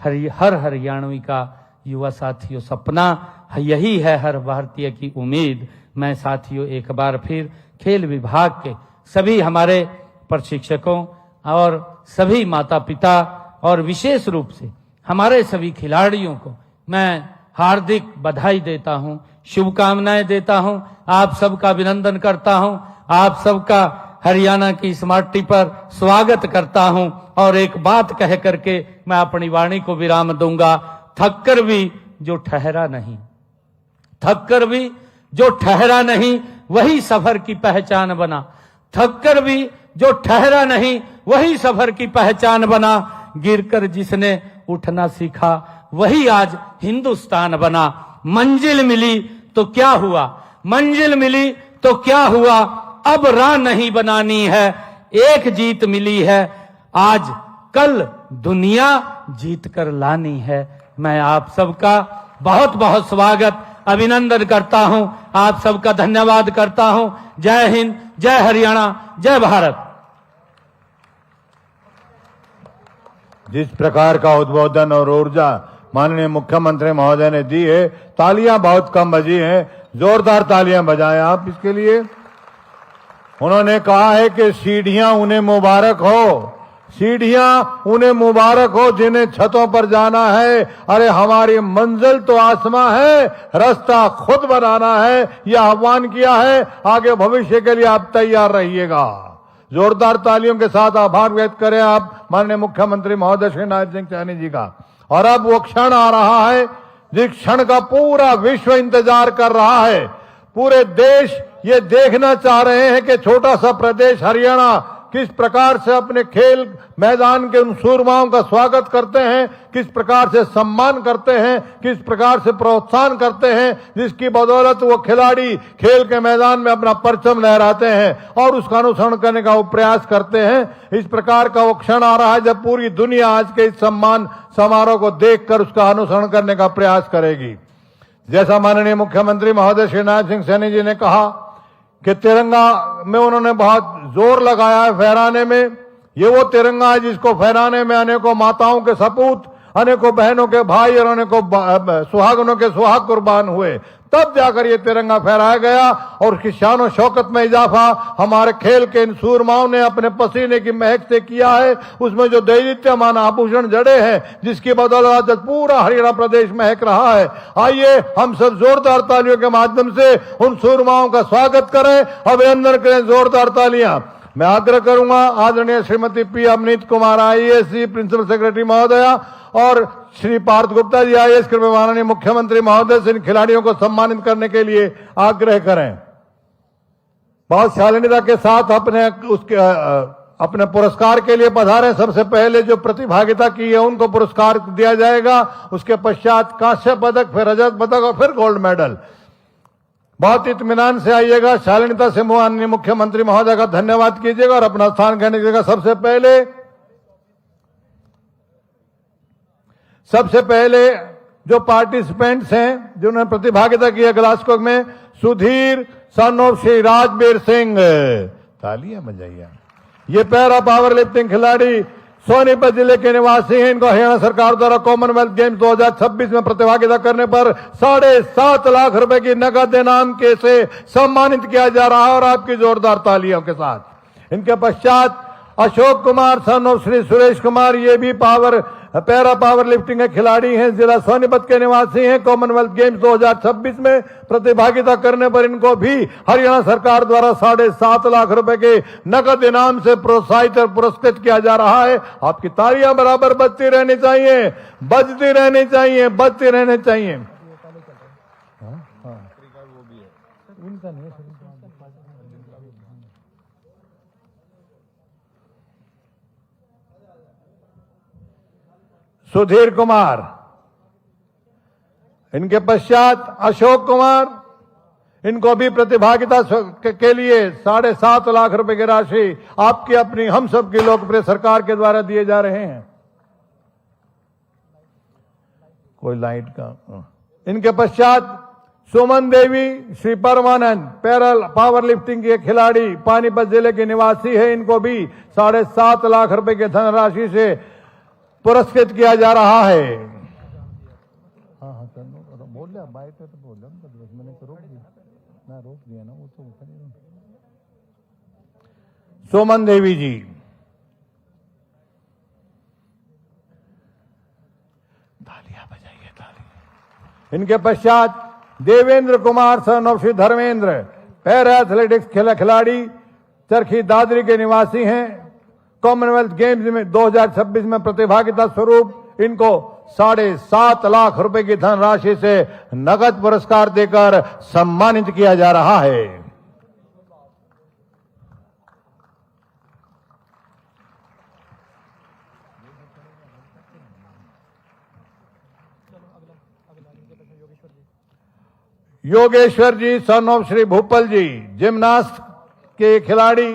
हर हरियाणवी का युवा साथियों सपना, यही है हर भारतीय की उम्मीद। मैं साथियों एक बार फिर खेल विभाग के सभी हमारे प्रशिक्षकों और सभी माता पिता और विशेष रूप से हमारे सभी खिलाड़ियों को मैं हार्दिक बधाई देता हूं, शुभकामनाएं देता हूं, आप सबका अभिनंदन करता हूं, आप सबका हरियाणा की इस माटी पर स्वागत करता हूं और एक बात कह करके मैं अपनी वाणी को विराम दूंगा। थककर भी जो ठहरा नहीं, थककर भी जो ठहरा नहीं वही सफर की पहचान बना, थककर भी जो ठहरा नहीं वही सफर की पहचान बना। गिरकर जिसने उठना सीखा वही आज हिंदुस्तान बना। मंजिल मिली तो क्या हुआ, मंजिल मिली तो क्या हुआ, अब राह नहीं बनानी है, एक जीत मिली है, आज कल दुनिया जीत कर लानी है। मैं आप सबका बहुत बहुत स्वागत अभिनंदन करता हूं, आप सबका धन्यवाद करता हूं। जय हिंद, जय हरियाणा, जय भारत। जिस प्रकार का उद्बोधन और ऊर्जा माननीय मुख्यमंत्री महोदय ने दी है, तालियां बहुत कम बजी हैं, जोरदार तालियां बजाएं आप इसके लिए। उन्होंने कहा है कि सीढ़ियां उन्हें मुबारक हो, सीढ़ियां उन्हें मुबारक हो जिन्हें छतों पर जाना है। अरे हमारी मंजिल तो आसमां है, रास्ता खुद बनाना है, यह आह्वान किया है। आगे भविष्य के लिए आप तैयार रहिएगा। जोरदार तालियों के साथ आभार व्यक्त करें आप माननीय मुख्यमंत्री महोदय श्री नायब सिंह सैनी जी का। और अब वो क्षण आ रहा है जिस क्षण का पूरा विश्व इंतजार कर रहा है। पूरे देश ये देखना चाह रहे हैं कि छोटा सा प्रदेश हरियाणा किस प्रकार से अपने खेल मैदान के उन सूरमाओं का स्वागत करते हैं, किस प्रकार से सम्मान करते हैं, किस प्रकार से प्रोत्साहन करते हैं, जिसकी बदौलत वो खिलाड़ी खेल के मैदान में अपना परचम लहराते हैं और उसका अनुसरण करने का वो प्रयास करते हैं। इस प्रकार का वो क्षण आ रहा है जब पूरी दुनिया आज के इस सम्मान समारोह को देखकर उसका अनुसरण करने का प्रयास करेगी। जैसा माननीय मुख्यमंत्री महोदय श्री नायब सिंह सैनी जी ने कहा कि तिरंगा में उन्होंने बहुत जोर लगाया है फहराने में। ये वो तिरंगा है जिसको फहराने में अनेकों माताओं के सपूत, अनेकों बहनों के भाई और अनेकों सुहागनों के सुहाग कुर्बान हुए, तब जाकर ये तिरंगा फहराया गया और उसकी शान और शौकत में इजाफा हमारे खेल के इन सूरमाओं ने अपने पसीने की महक से किया है। उसमें जो दैदित्यमान आभूषण जड़े हैं, जिसकी बदौलत पूरा हरियाणा प्रदेश महक रहा है। आइए हम सब जोरदार तालियों के माध्यम से उन सूरमाओं का स्वागत करें, अभिनंदन करें, जोरदार तालियां। मैं आग्रह करूंगा आदरणीय श्रीमती पी अमनीत कुमार आईएएस जी, प्रिंसिपल सेक्रेटरी महोदया, और श्री पार्थ गुप्ता जी आईएएस, कृपया माननीय मुख्यमंत्री महोदय से इन खिलाड़ियों को सम्मानित करने के लिए आग्रह करें। बहुत शालीनता के साथ अपने पुरस्कार के लिए पधारे। सबसे पहले जो प्रतिभागिता की है उनको पुरस्कार दिया जाएगा, उसके पश्चात कांस्य पदक, फिर रजत पदक और फिर गोल्ड मेडल। बहुत इत्मीनान से आइएगा, शालीनता से माननीय मुख्यमंत्री महोदय का धन्यवाद कीजिएगा और अपना स्थान ग्रहण कीजिएगा। सबसे पहले जो पार्टिसिपेंट्स हैं जिन्होंने प्रतिभागिता की है ग्लासगो में, सुधीर सन ऑफ श्री राजबीर सिंह, तालियां बजाइए। ये पैरा पावर लिफ्टिंग खिलाड़ी सोनीपत जिले के निवासी हैं। इनको हरियाणा सरकार द्वारा कॉमनवेल्थ गेम्स 2026 में प्रतिभागिता करने पर 7.5 लाख रुपए की नगद इनाम के से सम्मानित किया जा रहा है और आपकी जोरदार तालियों के साथ। इनके पश्चात अशोक कुमार सन ऑफ श्री सुरेश कुमार, ये भी पैरा पावर लिफ्टिंग के खिलाड़ी हैं, जिला सोनीपत के निवासी हैं। कॉमनवेल्थ गेम्स 2026 में प्रतिभागिता करने पर इनको भी हरियाणा सरकार द्वारा 7.5 लाख रुपए के नगद इनाम से प्रोत्साहित और पुरस्कृत किया जा रहा है। आपकी तालियां बराबर बजती रहनी चाहिए, बजती रहनी चाहिए, बजती रहनी चाहिए। सुधीर कुमार, इनके पश्चात अशोक कुमार, इनको भी प्रतिभागिता के लिए 7.5 लाख रुपए की राशि आपकी अपनी हम सब की लोकप्रिय सरकार के द्वारा दिए जा रहे हैं। कोई लाइट का। इनके पश्चात सुमन देवी श्री परमानंद, पैरा पावर लिफ्टिंग के खिलाड़ी, पानीपत जिले के निवासी है। इनको भी 7.5 लाख रुपए की धनराशि से पुरस्कृत किया जा रहा है। बोल लिया बाइक तो बोल लिया, मैंने तो रोक दिया ना, वो तो सुमन देवी जी, तालियां बजाइए, तालियां। इनके पश्चात देवेंद्र कुमार सन of Shri Dharmendra, para athletics खिलाड़ी, चरखी दादरी के निवासी हैं। कॉमनवेल्थ गेम्स में 2026 में प्रतिभागिता स्वरूप इनको 7.5 लाख रुपए की धनराशि से नगद पुरस्कार देकर सम्मानित किया जा रहा है। Yogeshwar ji son of Shri Bhupal ji, gymnast के खिलाड़ी,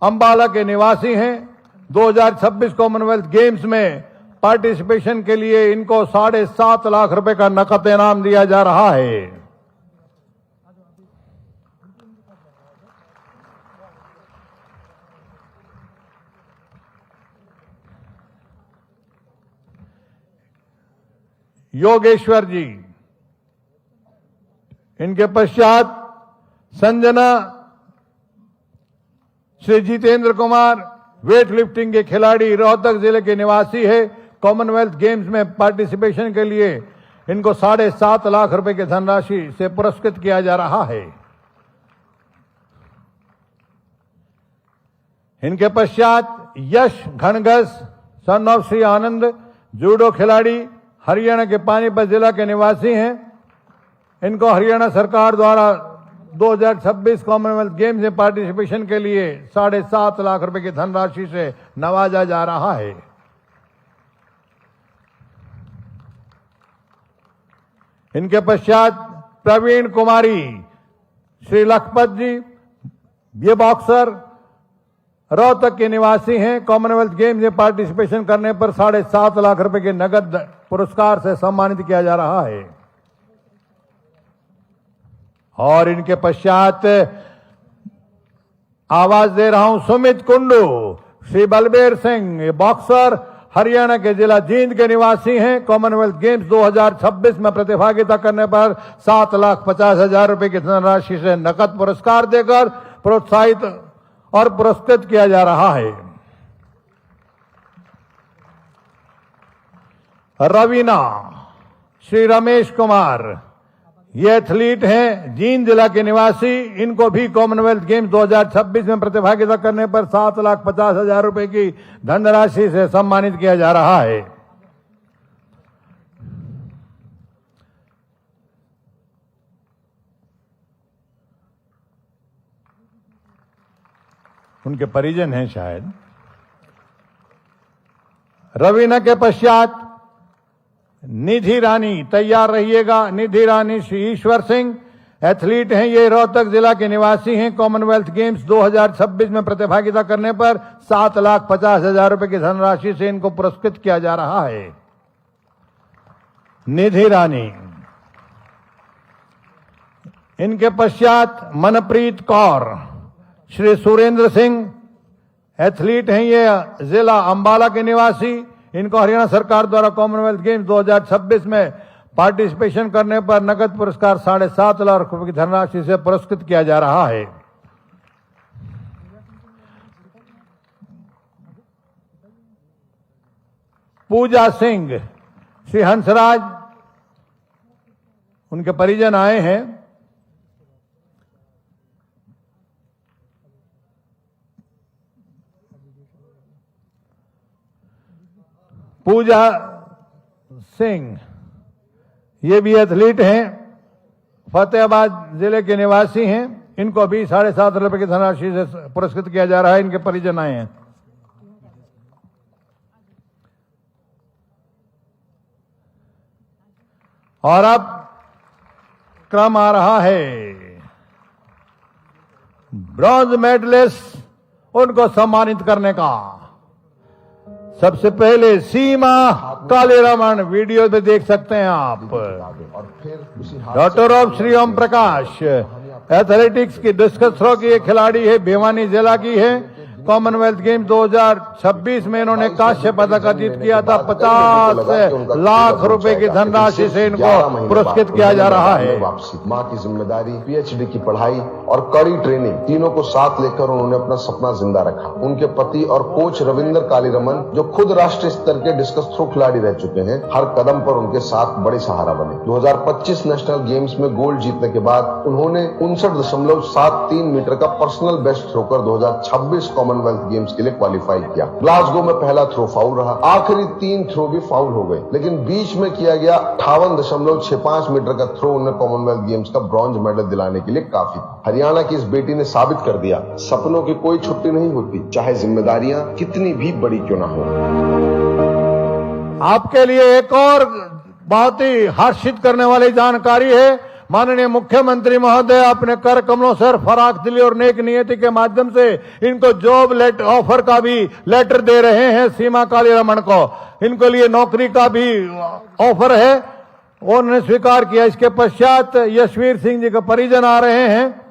अंबाला के निवासी हैं। 2026 कॉमनवेल्थ गेम्स में पार्टिसिपेशन के लिए इनको 7.5 लाख रुपए का नकद इनाम दिया जा रहा है। योगेश्वर जी, इनके पश्चात संजना श्री जितेंद्र कुमार, वेट लिफ्टिंग के खिलाड़ी, रोहतक जिले के निवासी है। कॉमनवेल्थ गेम्स में पार्टिसिपेशन के लिए इनको 7.5 लाख रुपए की धनराशि से पुरस्कृत किया जा रहा है। इनके पश्चात Yash Ghanghas son of Shri Anand, judo खिलाड़ी, हरियाणा के पानीपत जिला के निवासी हैं। इनको हरियाणा सरकार द्वारा 2026 कॉमनवेल्थ गेम्स में पार्टिसिपेशन के लिए 7.5 लाख रुपए की धनराशि से नवाजा जा रहा है। इनके पश्चात प्रवीण कुमारी श्री लखपत जी, ये बॉक्सर रोहतक के निवासी हैं। कॉमनवेल्थ गेम्स में पार्टिसिपेशन करने पर 7.5 लाख रुपए के नगद पुरस्कार से सम्मानित किया जा रहा है। और इनके पश्चात आवाज दे रहा हूं सुमित कुंडू श्री बलबीर सिंह, ये बॉक्सर हरियाणा के जिला जींद के निवासी हैं। कॉमनवेल्थ गेम्स 2026 में प्रतिभागिता करने पर 7,50,000 रुपए की धनराशि से नकद पुरस्कार देकर प्रोत्साहित और पुरस्कृत किया जा रहा है। रवीना श्री रमेश कुमार, ये एथलीट हैं, जींद जिला के निवासी। इनको भी कॉमनवेल्थ गेम्स 2026 में प्रतिभागिता करने पर 7,50,000 रुपए की धनराशि से सम्मानित किया जा रहा है। उनके परिजन हैं शायद। रवीना के पश्चात निधि रानी, तैयार रहिएगा। निधि रानी श्री ईश्वर सिंह, एथलीट हैं, ये रोहतक जिला के निवासी हैं। कॉमनवेल्थ गेम्स 2026 में प्रतिभागिता करने पर 7,50,000 रुपए की धनराशि से इनको पुरस्कृत किया जा रहा है। निधि रानी। इनके पश्चात मनप्रीत कौर श्री सुरेंद्र सिंह, एथलीट हैं, ये जिला अंबाला के निवासी। इनको हरियाणा सरकार द्वारा कॉमनवेल्थ गेम्स 2026 में पार्टिसिपेशन करने पर नकद पुरस्कार 7.5 लाख रुपए की धनराशि से पुरस्कृत किया जा रहा है। पूजा सिंह श्री हंसराज, उनके परिजन आए हैं। पूजा सिंह, ये भी एथलीट हैं, फतेहाबाद जिले के निवासी हैं। इनको भी 7.5 रुपए की धनराशि से पुरस्कृत किया जा रहा है। इनके परिजन आए हैं। और अब क्रम आ रहा है ब्रॉन्ज मेडलिस्ट, उनको सम्मानित करने का। सबसे पहले सीमा कालीरमण, वीडियो में देख सकते हैं आप। Doctor of Shri Om Prakash, athletics की डिस्कस थ्रो की एक खिलाड़ी है, भिवानी जिला की है। कॉमनवेल्थ गेम 2026 में इन्होंने कांस्य पदक अर्जित किया था। 50 लाख रुपए की धनराशि से इनको पुरस्कृत किया जा रहा है। माँ की जिम्मेदारी, पीएचडी की पढ़ाई और कड़ी ट्रेनिंग, तीनों को साथ लेकर उन्होंने अपना सपना जिंदा रखा। उनके पति और कोच रविंद्र कालीरमन, जो खुद राष्ट्रीय स्तर के डिस्कस थ्रो खिलाड़ी रह चुके हैं, हर कदम पर उनके साथ बड़े सहारा बने। 2025 नेशनल गेम्स में गोल्ड जीतने के बाद उन्होंने 59.73 मीटर का पर्सनल बेस्ट थ्रो कर 2026 कॉमनवेल्थ गेम्स के लिए क्वालिफाई किया। ग्लासगो में पहला थ्रो फाउल रहा, आखिरी 3 थ्रो भी फाउल हो गए, लेकिन बीच में किया गया 58.65 मीटर का थ्रो उन्हें कॉमनवेल्थ गेम्स का ब्रॉन्ज मेडल दिलाने के लिए काफी था। हरियाणा की इस बेटी ने साबित कर दिया, सपनों की कोई छुट्टी नहीं होती, चाहे जिम्मेदारियां कितनी भी बड़ी क्यों ना हो। आपके लिए एक और बहुत ही हर्षित करने वाली जानकारी है। माननीय मुख्यमंत्री महोदय अपने कर कमलों से फराख दिली और नेक नियति के माध्यम से इनको जॉब ऑफर का भी लेटर दे रहे हैं। सीमा कालीरमण को इनके लिए नौकरी का भी ऑफर है, उन्होंने स्वीकार किया। इसके पश्चात यशवीर सिंह जी के परिजन आ रहे हैं।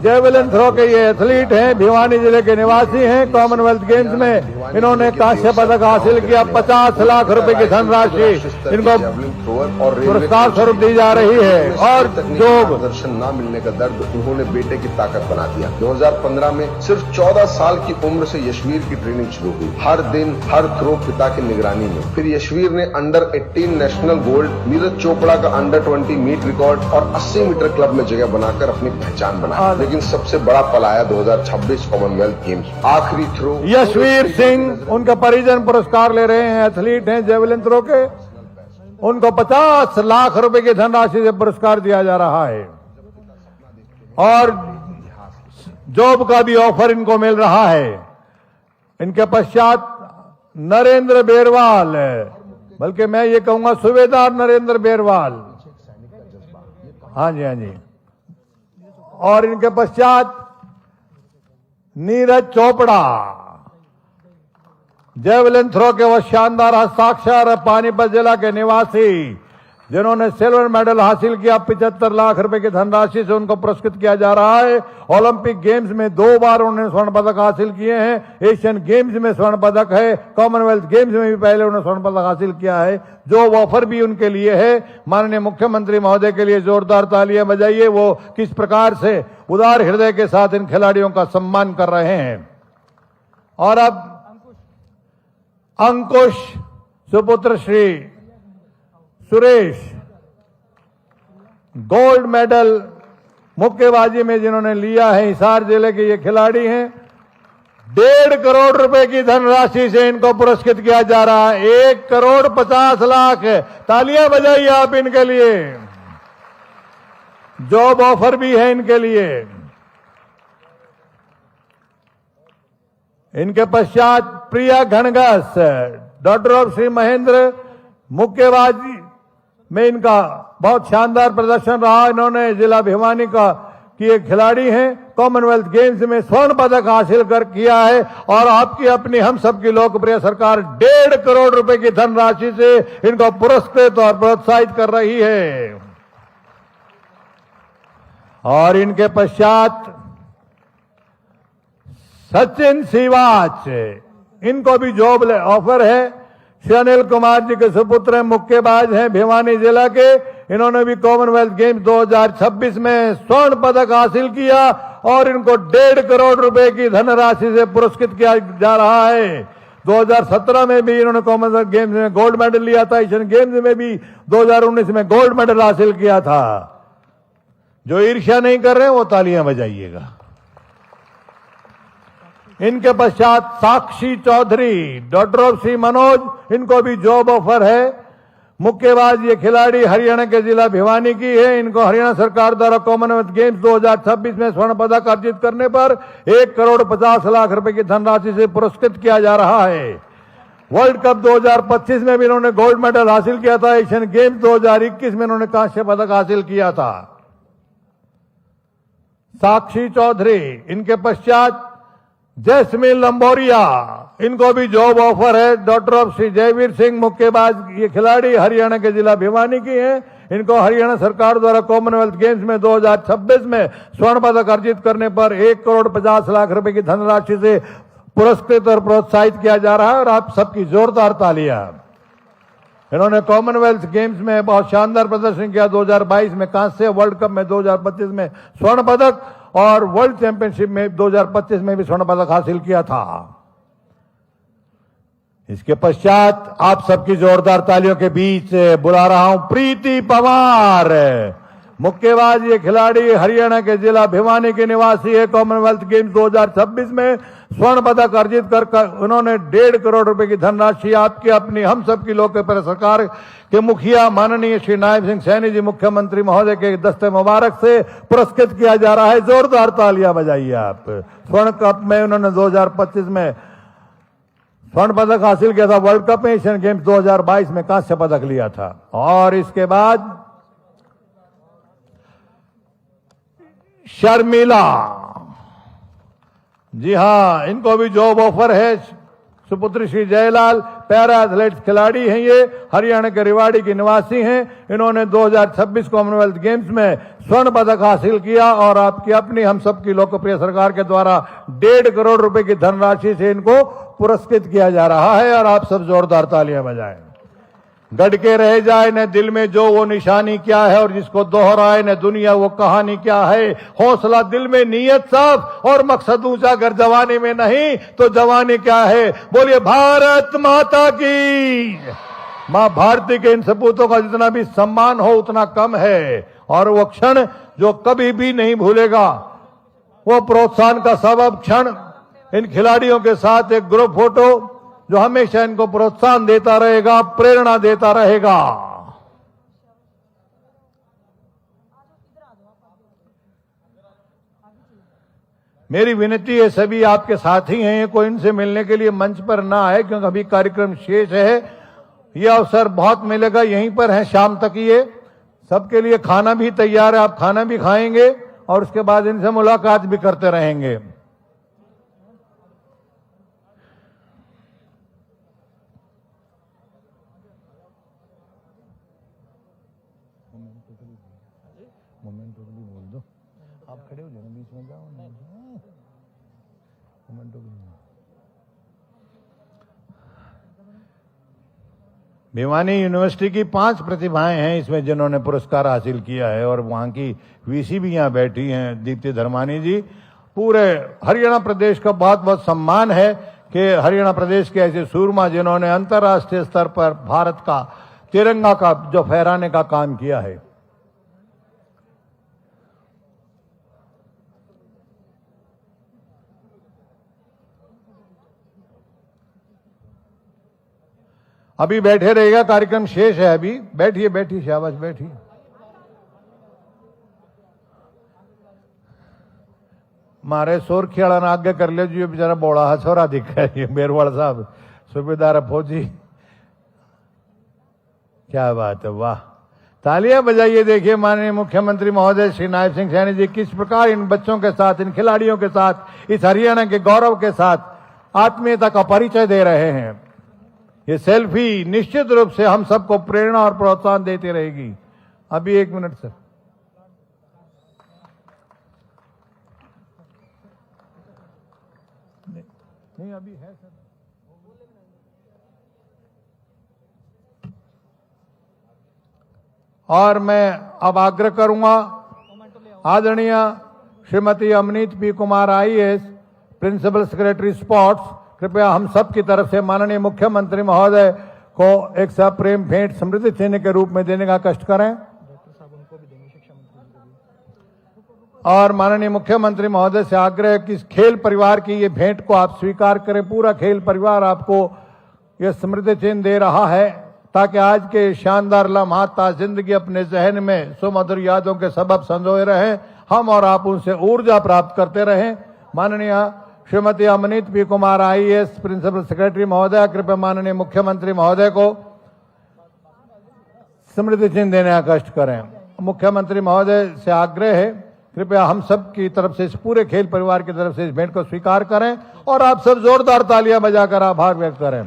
जेवलिन थ्रो के ये एथलीट हैं, भिवानी जिले के निवासी हैं। कॉमनवेल्थ गेम्स में इन्होंने कांस्य पदक हासिल किया। 50 लाख रुपए की धनराशि इनको पुरस्कार स्वरूप दी जा रही है। और जो प्रदर्शन न मिलने का दर्द उन्होंने बेटे की ताकत बना दिया। 2015 में सिर्फ 14 साल की उम्र से यशवीर की ट्रेनिंग शुरू हुई, हर दिन हर थ्रो पिता की निगरानी में। फिर यशवीर ने under 18 national gold, Neeraj Chopra का अंडर 20 मीट रिकॉर्ड और 80 मीटर क्लब में जगह बनाकर अपनी पहचान बना। लेकिन सबसे बड़ा पल आया 2026 कॉमनवेल्थ गेम्स, आखिरी थ्रो। यशवीर सिंह, उनके परिजन पुरस्कार ले रहे हैं, एथलीट हैं जेवलिन थ्रो के। उनको 50 लाख रुपए की धनराशि से पुरस्कार दिया जा रहा है। और जॉब का भी ऑफर इनको मिल रहा है। इनके पश्चात नरेंद्र बेरवाल, बल्कि मैं ये कहूंगा सूबेदार नरेंद्र बेरवाल, हाँ जी हाँ जी। और इनके पश्चात नीरज चोपड़ा, जेवलिन थ्रो के वो शानदार हस्ताक्षर, पानीपत जिला के निवासी, जिन्होंने सिल्वर मेडल हासिल किया। 75 लाख रुपए की धनराशि से उनको पुरस्कृत किया जा रहा है। ओलंपिक गेम्स में 2 बार उन्होंने स्वर्ण पदक हासिल किए हैं। एशियन गेम्स में स्वर्ण पदक है। कॉमनवेल्थ गेम्स में भी पहले उन्होंने स्वर्ण पदक हासिल किया है। जो ऑफर भी उनके लिए है, माननीय मुख्यमंत्री महोदय के लिए जोरदार तालियां बजाइए। वो किस प्रकार से उदार हृदय के साथ इन खिलाड़ियों का सम्मान कर रहे हैं। और अब अंकुश सुपुत्र श्री सुरेश, गोल्ड मेडल मुक्केबाजी में जिन्होंने लिया है, हिसार जिले के ये खिलाड़ी हैं। 1.5 करोड़ रुपए की धनराशि से इनको पुरस्कृत किया जा रहा है। 1,50,00,000। तालियां बजाइए आप इनके लिए। जॉब ऑफर भी है इनके लिए। इनके पश्चात प्रिया घनघस, डॉक्टर ऑफ श्री महेंद्र, मुक्केबाजी में इनका बहुत शानदार प्रदर्शन रहा। इन्होंने जिला भिवानी का की एक खिलाड़ी हैं। कॉमनवेल्थ गेम्स में स्वर्ण पदक हासिल कर किया है। और आपकी अपनी हम सबकी लोकप्रिय सरकार 1.5 करोड़ रुपए की धनराशि से इनको पुरस्कृत और प्रोत्साहित कर रही है। और इनके पश्चात सचिन सिवाच, इनको भी जॉब ऑफर है। श्री अनिल कुमार जी के सुपुत्र मुक्केबाज हैं, भिवानी जिला के। इन्होंने भी कॉमनवेल्थ गेम्स 2026 में स्वर्ण पदक हासिल किया और इनको 1.5 करोड़ रुपए की धनराशि से पुरस्कृत किया जा रहा है। 2017 में भी इन्होंने कॉमनवेल्थ गेम्स में गोल्ड मेडल लिया था। एशियन गेम्स में भी 2019 में गोल्ड मेडल हासिल किया था। जो ईर्ष्या नहीं कर रहे हैं वो तालियां बजाइएगा। इनके पश्चात साक्षी चौधरी, डॉक्टर ऑफ श्री मनोज, इनको भी जॉब ऑफर है। मुक्केबाज ये खिलाड़ी हरियाणा के जिला भिवानी की है। इनको हरियाणा सरकार द्वारा कॉमनवेल्थ गेम्स 2026 में स्वर्ण पदक अर्जित करने पर 1,50,00,000 रुपए की धनराशि से पुरस्कृत किया जा रहा है। वर्ल्ड कप 2025 में भी इन्होंने गोल्ड मेडल हासिल किया था। एशियन गेम्स 2021 में इन्होंने कांस्य पदक हासिल किया था। साक्षी चौधरी, इनके पश्चात जैस्मिन लंबोरिया, इनको भी जॉब ऑफर है। डॉक्टर ऑफ श्री जयवीर सिंह, मुक्केबाज ये खिलाड़ी हरियाणा के जिला भिवानी की हैं। इनको हरियाणा सरकार द्वारा कॉमनवेल्थ गेम्स में 2026 में स्वर्ण पदक अर्जित करने पर 1,50,00,000 रुपए की धनराशि से पुरस्कृत और प्रोत्साहित किया जा रहा है। और आप सबकी जोरदार तालियां। इन्होंने कॉमनवेल्थ गेम्स में बहुत शानदार प्रदर्शन किया। 2022 में कांस्य, वर्ल्ड कप में 2025 में स्वर्ण पदक और वर्ल्ड चैंपियनशिप में 2025 में भी स्वर्ण पदक हासिल किया था। इसके पश्चात आप सबकी जोरदार तालियों के बीच बुला रहा हूं प्रीति पवार, मुक्केबाज ये खिलाड़ी हरियाणा के जिला भिवानी के निवासी है। कॉमनवेल्थ गेम्स 2026 में स्वर्ण पदक अर्जित कर उन्होंने 1.5 करोड़ रुपए की धनराशि आपकी अपनी हम सबकी लोकप्रिय सरकार के मुखिया माननीय श्री नायब सिंह सैनी जी मुख्यमंत्री महोदय के दस्ते मुबारक से पुरस्कृत किया जा रहा है। जोरदार तालियां बजाइए आप। स्वर्ण कप में उन्होंने 2025 में स्वर्ण पदक हासिल किया था। वर्ल्ड कप में एशियन गेम्स 2022 में कांस्य पदक लिया था। और इसके बाद शर्मिला, जी हां, इनको भी जॉब ऑफर है। सुपुत्री श्री जयलाल, पैरा एथलेटिक्स खिलाड़ी हैं। ये हरियाणा के रेवाड़ी के निवासी हैं। इन्होंने 2026 कॉमनवेल्थ गेम्स में स्वर्ण पदक हासिल किया और आपकी अपनी हम सबकी लोकप्रिय सरकार के द्वारा 1.5 करोड़ रुपए की धनराशि से इनको पुरस्कृत किया जा रहा है। और आप सब जोरदार तालियां बजाएं। गढ़ के रह जाए न दिल में जो वो निशानी क्या है, और जिसको दोहराए न दुनिया वो कहानी क्या है। हौसला दिल में, नीयत साफ और मकसद ऊंचा। अगर जवानी में नहीं तो जवानी क्या है। बोलिए भारत माता की। मां भारती के इन सपूतों का जितना भी सम्मान हो उतना कम है। और वो क्षण जो कभी भी नहीं भूलेगा, वो प्रोत्साहन का सबब क्षण इन खिलाड़ियों के साथ एक ग्रुप फोटो जो हमेशा इनको प्रोत्साहन देता रहेगा, प्रेरणा देता रहेगा। मेरी विनती है, सभी आपके साथी हैं, कोई इनसे मिलने के लिए मंच पर ना आए क्योंकि अभी कार्यक्रम शेष है। यह अवसर बहुत मिलेगा, यहीं पर है शाम तक। ये सबके लिए खाना भी तैयार है, आप खाना भी खाएंगे और उसके बाद इनसे मुलाकात भी करते रहेंगे। बोल दो, आप खड़े हो जाना, बीच में जाओ। भिवानी यूनिवर्सिटी की 5 प्रतिभाएं हैं इसमें जिन्होंने पुरस्कार हासिल किया है और वहां की वीसी भी यहां बैठी हैं, दीप्ति धर्मानी जी। पूरे हरियाणा प्रदेश का बहुत बहुत सम्मान है कि हरियाणा प्रदेश के ऐसे सूरमा जिन्होंने अंतर्राष्ट्रीय स्तर पर भारत का तिरंगा का जो फहराने का काम किया है। अभी बैठे रहेगा, कार्यक्रम शेष है। अभी बैठिए, बैठिए, शाबाश, बैठिए। मारे सोरखियाड़ा ने आगे कर ले जो बेचारा बोड़ा हथौरा दिख रहा है, मेरवाड़ साहब सूबेदार फौजी। क्या बात है, वाह, तालियां बजाइए। देखिए माननीय मुख्यमंत्री महोदय श्री नायब सिंह सैनी जी किस प्रकार इन बच्चों के साथ, इन खिलाड़ियों के साथ, इस हरियाणा के गौरव के साथ आत्मीयता का परिचय दे रहे हैं। ये सेल्फी निश्चित रूप से हम सबको प्रेरणा और प्रोत्साहन देती रहेगी। अभी 1 मिनट सर। नहीं अभी है सर। और मैं अब आग्रह करूंगा आदरणीय Shrimati Amneet P Kumar IAS, principal secretary sports, कृपया हम सब की तरफ से माननीय मुख्यमंत्री महोदय को एक सप्रेम भेंट समृद्धि चिन्ह के रूप में देने का कष्ट करें। और माननीय मुख्यमंत्री महोदय से आग्रह है कि इस खेल परिवार की ये भेंट को आप स्वीकार करें। पूरा खेल परिवार आपको ये समृद्धि चिन्ह दे रहा है ताकि आज के शानदार लम्हात जिंदगी अपने जहन में सुमधुर यादों के सबब संजोए रहें, हम और आप उनसे ऊर्जा प्राप्त करते रहें। माननीय Shrimati Amneet P Kumar IAS, principal secretary महोदय, कृपया माननीय मुख्यमंत्री महोदय को समृद्धि चिन्ह देने का कष्ट करें। मुख्यमंत्री महोदय से आग्रह है, कृपया हम सब की तरफ से, इस पूरे खेल परिवार की तरफ से इस भेंट को स्वीकार करें और आप सब जोरदार तालियां बजाकर आभार व्यक्त करें।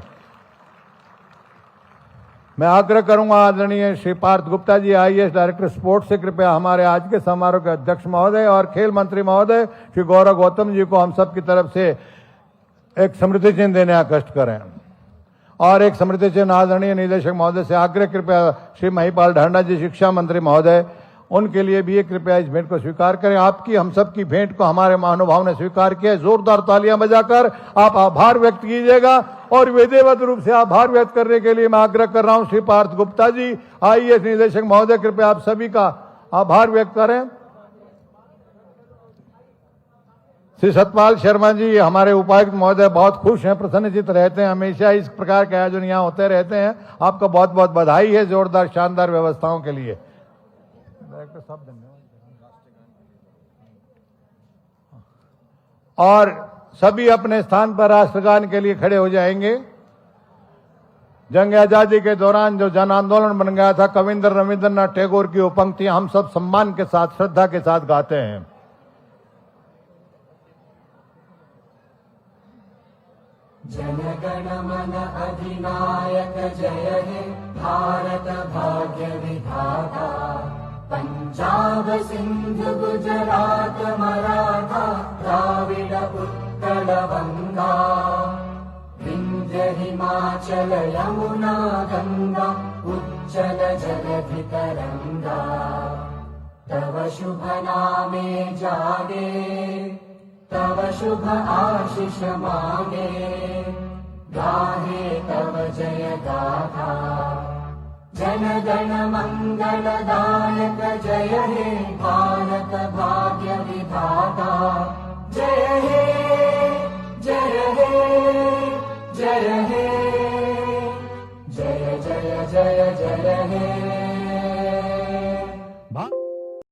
मैं आग्रह करूंगा आदरणीय श्री पार्थ गुप्ता जी, आईएएस डायरेक्टर स्पोर्ट्स से, कृपया हमारे आज के समारोह के अध्यक्ष महोदय और खेल मंत्री महोदय श्री गौरव गौतम जी को हम सब की तरफ से एक समृद्धि चिन्ह देने का कष्ट करें। और एक समृद्धि चिन्ह आदरणीय निदेशक महोदय से आग्रह, कृपया श्री महिपाल ढांडा जी, शिक्षा मंत्री महोदय, उनके लिए भी कृपया इस भेंट को स्वीकार करें। आपकी हम सब की भेंट को हमारे महानुभाव ने स्वीकार किया। जोरदार तालियां बजाकर आप आभार व्यक्त कीजिएगा। और विधिवत रूप से आभार व्यक्त करने के लिए मैं आग्रह कर रहा हूं श्री पार्थ गुप्ता जी, आईएएस निदेशक महोदय, कृपया आप सभी का आभार व्यक्त करें। श्री सतपाल शर्मा जी, हमारे उपायुक्त महोदय, बहुत खुश हैं, प्रसन्नचित रहते हैं, हमेशा इस प्रकार के आयोजन यहाँ होते रहते हैं। आपका बहुत बहुत बधाई है जोरदार शानदार व्यवस्थाओं के लिए। डायरेक्टर साहब धन्यवाद। और सभी अपने स्थान पर राष्ट्रगान के लिए खड़े हो जाएंगे। जंग आजादी के दौरान जो जन आंदोलन बन गया था, कविंद्र रविंद्रनाथ टैगोर की वो पंक्तियां हम सब सम्मान के साथ, श्रद्धा के साथ गाते हैं। जनगण मन अधिनायक जय हे भारत भाग्य विधाता, पंजाब सिंध गुजरात मराठा द्राविड उत्कल बंगा, विंध्य हिमाचल यमुना गंगा उज्जल जलधि तरंगा, तव शुभ नामे जागे, तव शुभ आशीष मांगे, गाहे तव जय गाथा, जन गण मंगलदायक जय हे भारत भाग्य विधाता, जय हे जय हे जय